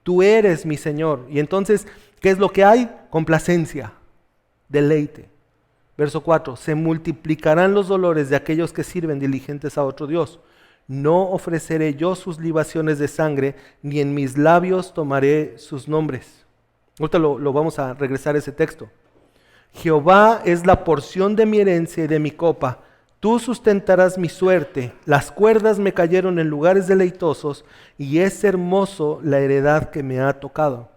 tú eres mi Señor. Y entonces, ¿qué es lo que hay? Complacencia, deleite. Verso 4, se multiplicarán los dolores de aquellos que sirven diligentes a otro Dios. No ofreceré yo sus libaciones de sangre, ni en mis labios tomaré sus nombres. Ahorita lo vamos a regresar a ese texto. Jehová es la porción de mi herencia y de mi copa. Tú sustentarás mi suerte. Las cuerdas me cayeron en lugares deleitosos, y es hermoso la heredad que me ha tocado.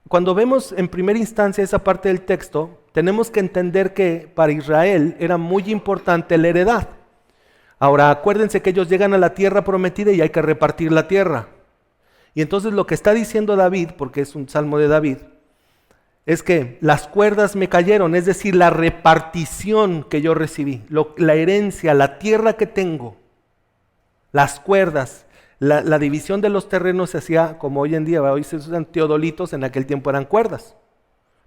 Cuando vemos en primera instancia esa parte del texto, tenemos que entender que para Israel era muy importante la heredad. Ahora acuérdense que ellos llegan a la tierra prometida y hay que repartir la tierra. Y entonces lo que está diciendo David, porque es un salmo de David, es que las cuerdas me cayeron, es decir, la repartición que yo recibí, la herencia, la tierra que tengo, las cuerdas. La división de los terrenos se hacía como hoy en día, hoy se usan teodolitos, en aquel tiempo eran cuerdas.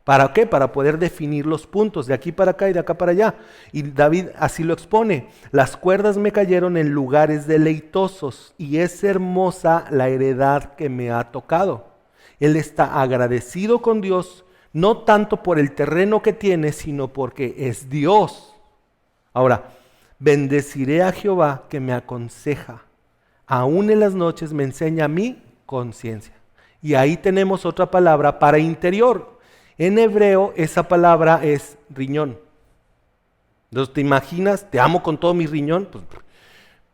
¿Para qué? Para poder definir los puntos de aquí para acá y de acá para allá. Y David así lo expone. Las cuerdas me cayeron en lugares deleitosos, y es hermosa la heredad que me ha tocado. Él está agradecido con Dios, no tanto por el terreno que tiene, sino porque es Dios. Ahora, bendeciré a Jehová que me aconseja. Aún en las noches me enseña mi conciencia. Y ahí tenemos otra palabra para interior. En hebreo esa palabra es riñón. Entonces te imaginas, te amo con todo mi riñón.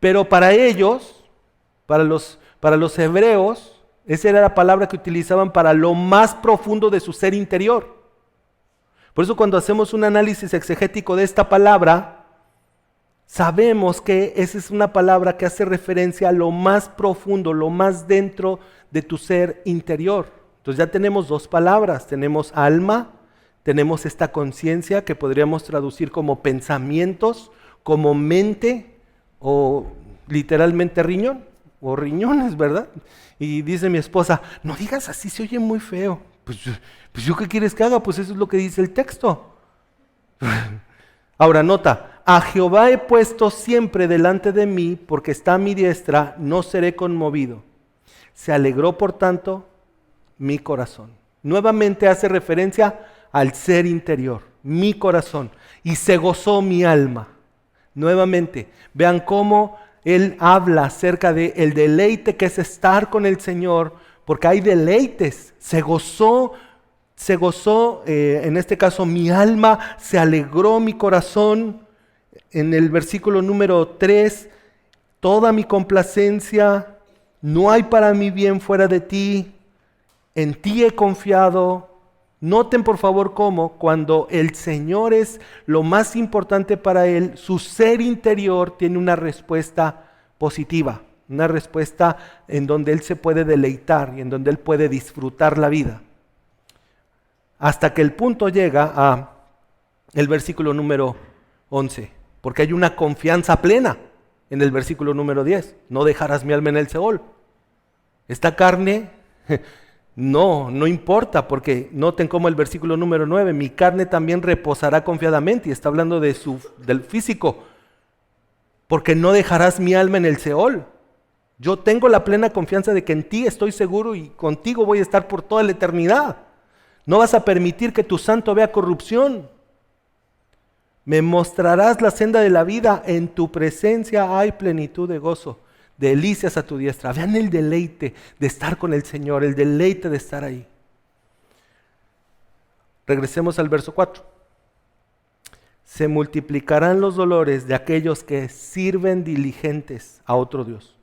Pero para ellos, para los hebreos, esa era la palabra que utilizaban para lo más profundo de su ser interior. Por eso cuando hacemos un análisis exegético de esta palabra, sabemos que esa es una palabra que hace referencia a lo más profundo, lo más dentro de tu ser interior. Entonces ya tenemos dos palabras, tenemos alma, tenemos esta conciencia que podríamos traducir como pensamientos, como mente o literalmente riñón o riñones, ¿verdad? Y dice mi esposa, no digas así, se oye muy feo. Pues yo ¿qué quieres que haga? Pues eso es lo que dice el texto. Ahora nota, a Jehová he puesto siempre delante de mí, porque está a mi diestra, no seré conmovido. Se alegró por tanto mi corazón. Nuevamente hace referencia al ser interior, mi corazón, y se gozó mi alma. Nuevamente, vean cómo él habla acerca del deleite que es estar con el Señor, porque hay deleites. Se gozó, en este caso mi alma, se alegró mi corazón. En el versículo número 3, toda mi complacencia, no hay para mí bien fuera de ti, en ti he confiado. Noten por favor cómo cuando el Señor es lo más importante para él, su ser interior tiene una respuesta positiva. una respuesta en donde Él se puede deleitar y en donde Él puede disfrutar la vida. Hasta que el punto llega a el versículo número 11, porque hay una confianza plena en el versículo número 10. No dejarás mi alma en el Seol. Esta carne, no importa, porque noten cómo el versículo número 9, mi carne también reposará confiadamente, y está hablando del físico, porque no dejarás mi alma en el Seol. Yo tengo la plena confianza de que en ti estoy seguro y contigo voy a estar por toda la eternidad. No vas a permitir que tu santo vea corrupción. Me mostrarás la senda de la vida, en tu presencia hay plenitud de gozo, delicias a tu diestra. Vean el deleite de estar con el Señor, el deleite de estar ahí. Regresemos al verso 4. Se multiplicarán los dolores de aquellos que sirven diligentes a otro Dios.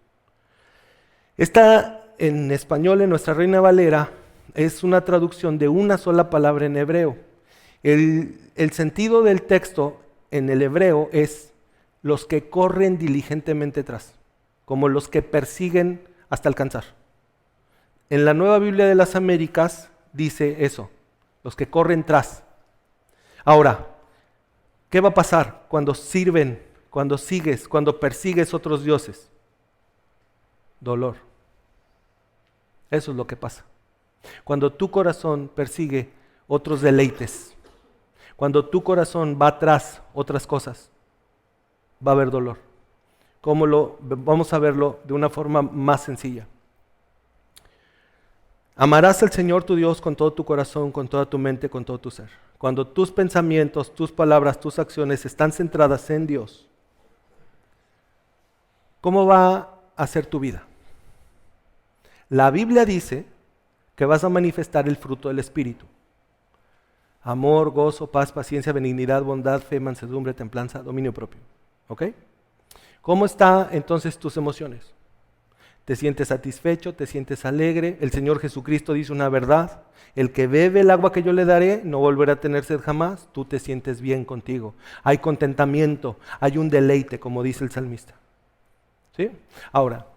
Esta en español, en nuestra Reina Valera, es una traducción de una sola palabra en hebreo. El sentido del texto en el hebreo es los que corren diligentemente tras, como los que persiguen hasta alcanzar. En la Nueva Biblia de las Américas dice eso, los que corren tras. Ahora, ¿qué va a pasar cuando sirven, cuando sigues, cuando persigues otros dioses? Dolor. Eso es lo que pasa. Cuando tu corazón persigue otros deleites, cuando tu corazón va tras otras cosas, va a haber dolor. Vamos a verlo de una forma más sencilla. Amarás al Señor tu Dios con todo tu corazón, con toda tu mente, con todo tu ser. Cuando tus pensamientos, tus palabras, tus acciones están centradas en Dios, ¿cómo va a ser tu vida? La Biblia dice que vas a manifestar el fruto del Espíritu. Amor, gozo, paz, paciencia, benignidad, bondad, fe, mansedumbre, templanza, dominio propio. ¿Ok? ¿Cómo están entonces tus emociones? ¿Te sientes satisfecho? ¿Te sientes alegre? El Señor Jesucristo dice una verdad. El que bebe el agua que yo le daré no volverá a tener sed jamás. Tú te sientes bien contigo. Hay contentamiento, hay un deleite, como dice el salmista. ¿Sí? Ahora,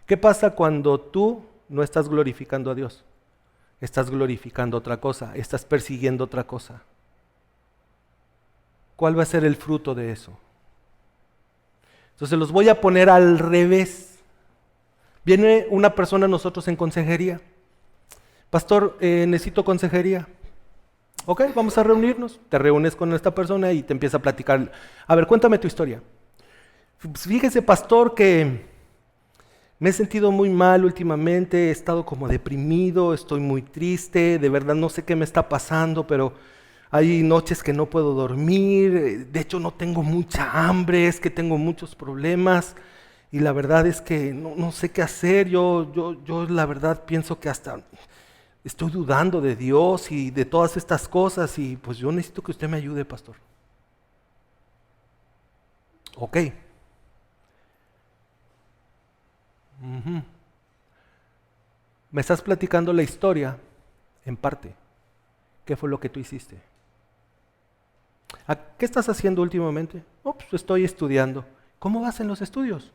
¿qué pasa cuando tú no estás glorificando a Dios? Estás glorificando otra cosa, estás persiguiendo otra cosa. ¿Cuál va a ser el fruto de eso? Entonces los voy a poner al revés. Viene una persona a nosotros en consejería. Pastor, necesito consejería. Ok, vamos a reunirnos. Te reúnes con esta persona y te empieza a platicar. A ver, cuéntame tu historia. Fíjese, pastor, que me he sentido muy mal últimamente, he estado como deprimido, estoy muy triste, de verdad no sé qué me está pasando, pero hay noches que no puedo dormir, de hecho no tengo mucha hambre, es que tengo muchos problemas y la verdad es que no sé qué hacer, yo la verdad pienso que hasta estoy dudando de Dios y de todas estas cosas y pues yo necesito que usted me ayude, pastor. Ok. Me estás platicando la historia en parte. ¿Qué fue lo que tú hiciste? ¿Qué estás haciendo últimamente? Pues estoy estudiando. ¿Cómo vas en los estudios?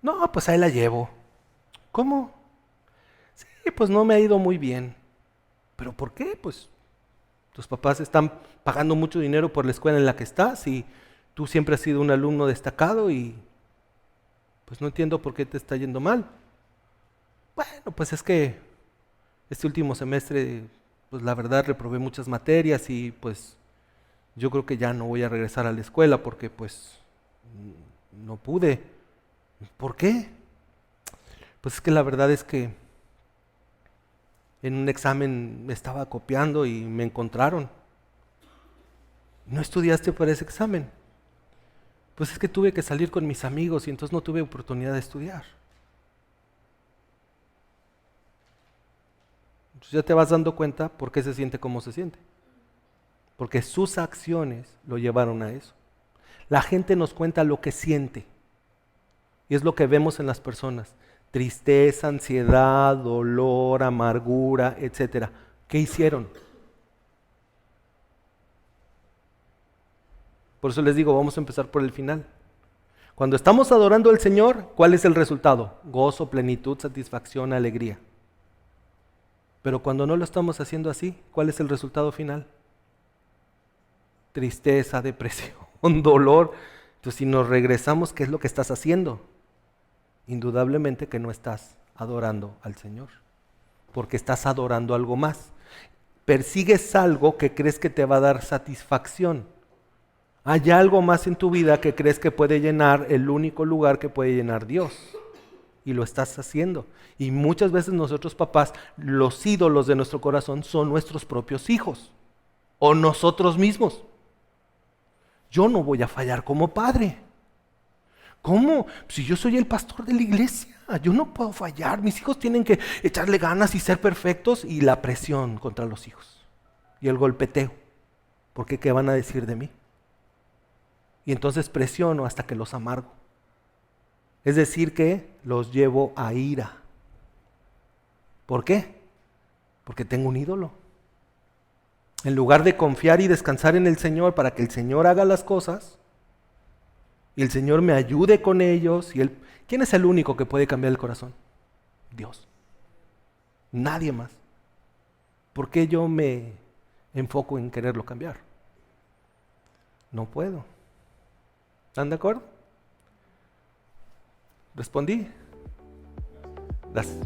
No, pues ahí la llevo. ¿Cómo? Sí, pues no me ha ido muy bien. ¿Pero por qué? Pues tus papás están pagando mucho dinero por la escuela en la que estás y tú siempre has sido un alumno destacado y pues no entiendo por qué te está yendo mal. Bueno, pues es que este último semestre, pues la verdad reprobé muchas materias y pues yo creo que ya no voy a regresar a la escuela porque pues no pude. ¿Por qué? Pues es que la verdad es que en un examen me estaba copiando y me encontraron. ¿No estudiaste para ese examen? Pues es que tuve que salir con mis amigos y entonces no tuve oportunidad de estudiar. Entonces ya te vas dando cuenta por qué se siente como se siente. Porque sus acciones lo llevaron a eso. La gente nos cuenta lo que siente. Y es lo que vemos en las personas. Tristeza, ansiedad, dolor, amargura, etc. ¿Qué hicieron? Por eso les digo, vamos a empezar por el final. Cuando estamos adorando al Señor, ¿cuál es el resultado? Gozo, plenitud, satisfacción, alegría. Pero cuando no lo estamos haciendo así, ¿cuál es el resultado final? Tristeza, depresión, dolor. Entonces, si nos regresamos, ¿qué es lo que estás haciendo? Indudablemente que no estás adorando al Señor, porque estás adorando algo más. Persigues algo que crees que te va a dar satisfacción. Hay algo más en tu vida que crees que puede llenar el único lugar que puede llenar Dios. Y lo estás haciendo. Y muchas veces nosotros papás, los ídolos de nuestro corazón son nuestros propios hijos o nosotros mismos. Yo no voy a fallar como padre. ¿Cómo? Si yo soy el pastor de la iglesia, yo no puedo fallar. Mis hijos tienen que echarle ganas y ser perfectos, y la presión contra los hijos y el golpeteo. Porque ¿qué van a decir de mí? Y entonces presiono hasta que los amargo. Es decir, que los llevo a ira. ¿Por qué? Porque tengo un ídolo. En lugar de confiar y descansar en el Señor para que el Señor haga las cosas y el Señor me ayude con ellos, ¿quién es el único que puede cambiar el corazón? Dios. Nadie más. ¿Por qué yo me enfoco en quererlo cambiar? No puedo. ¿Están de acuerdo? ¿Respondí? Gracias.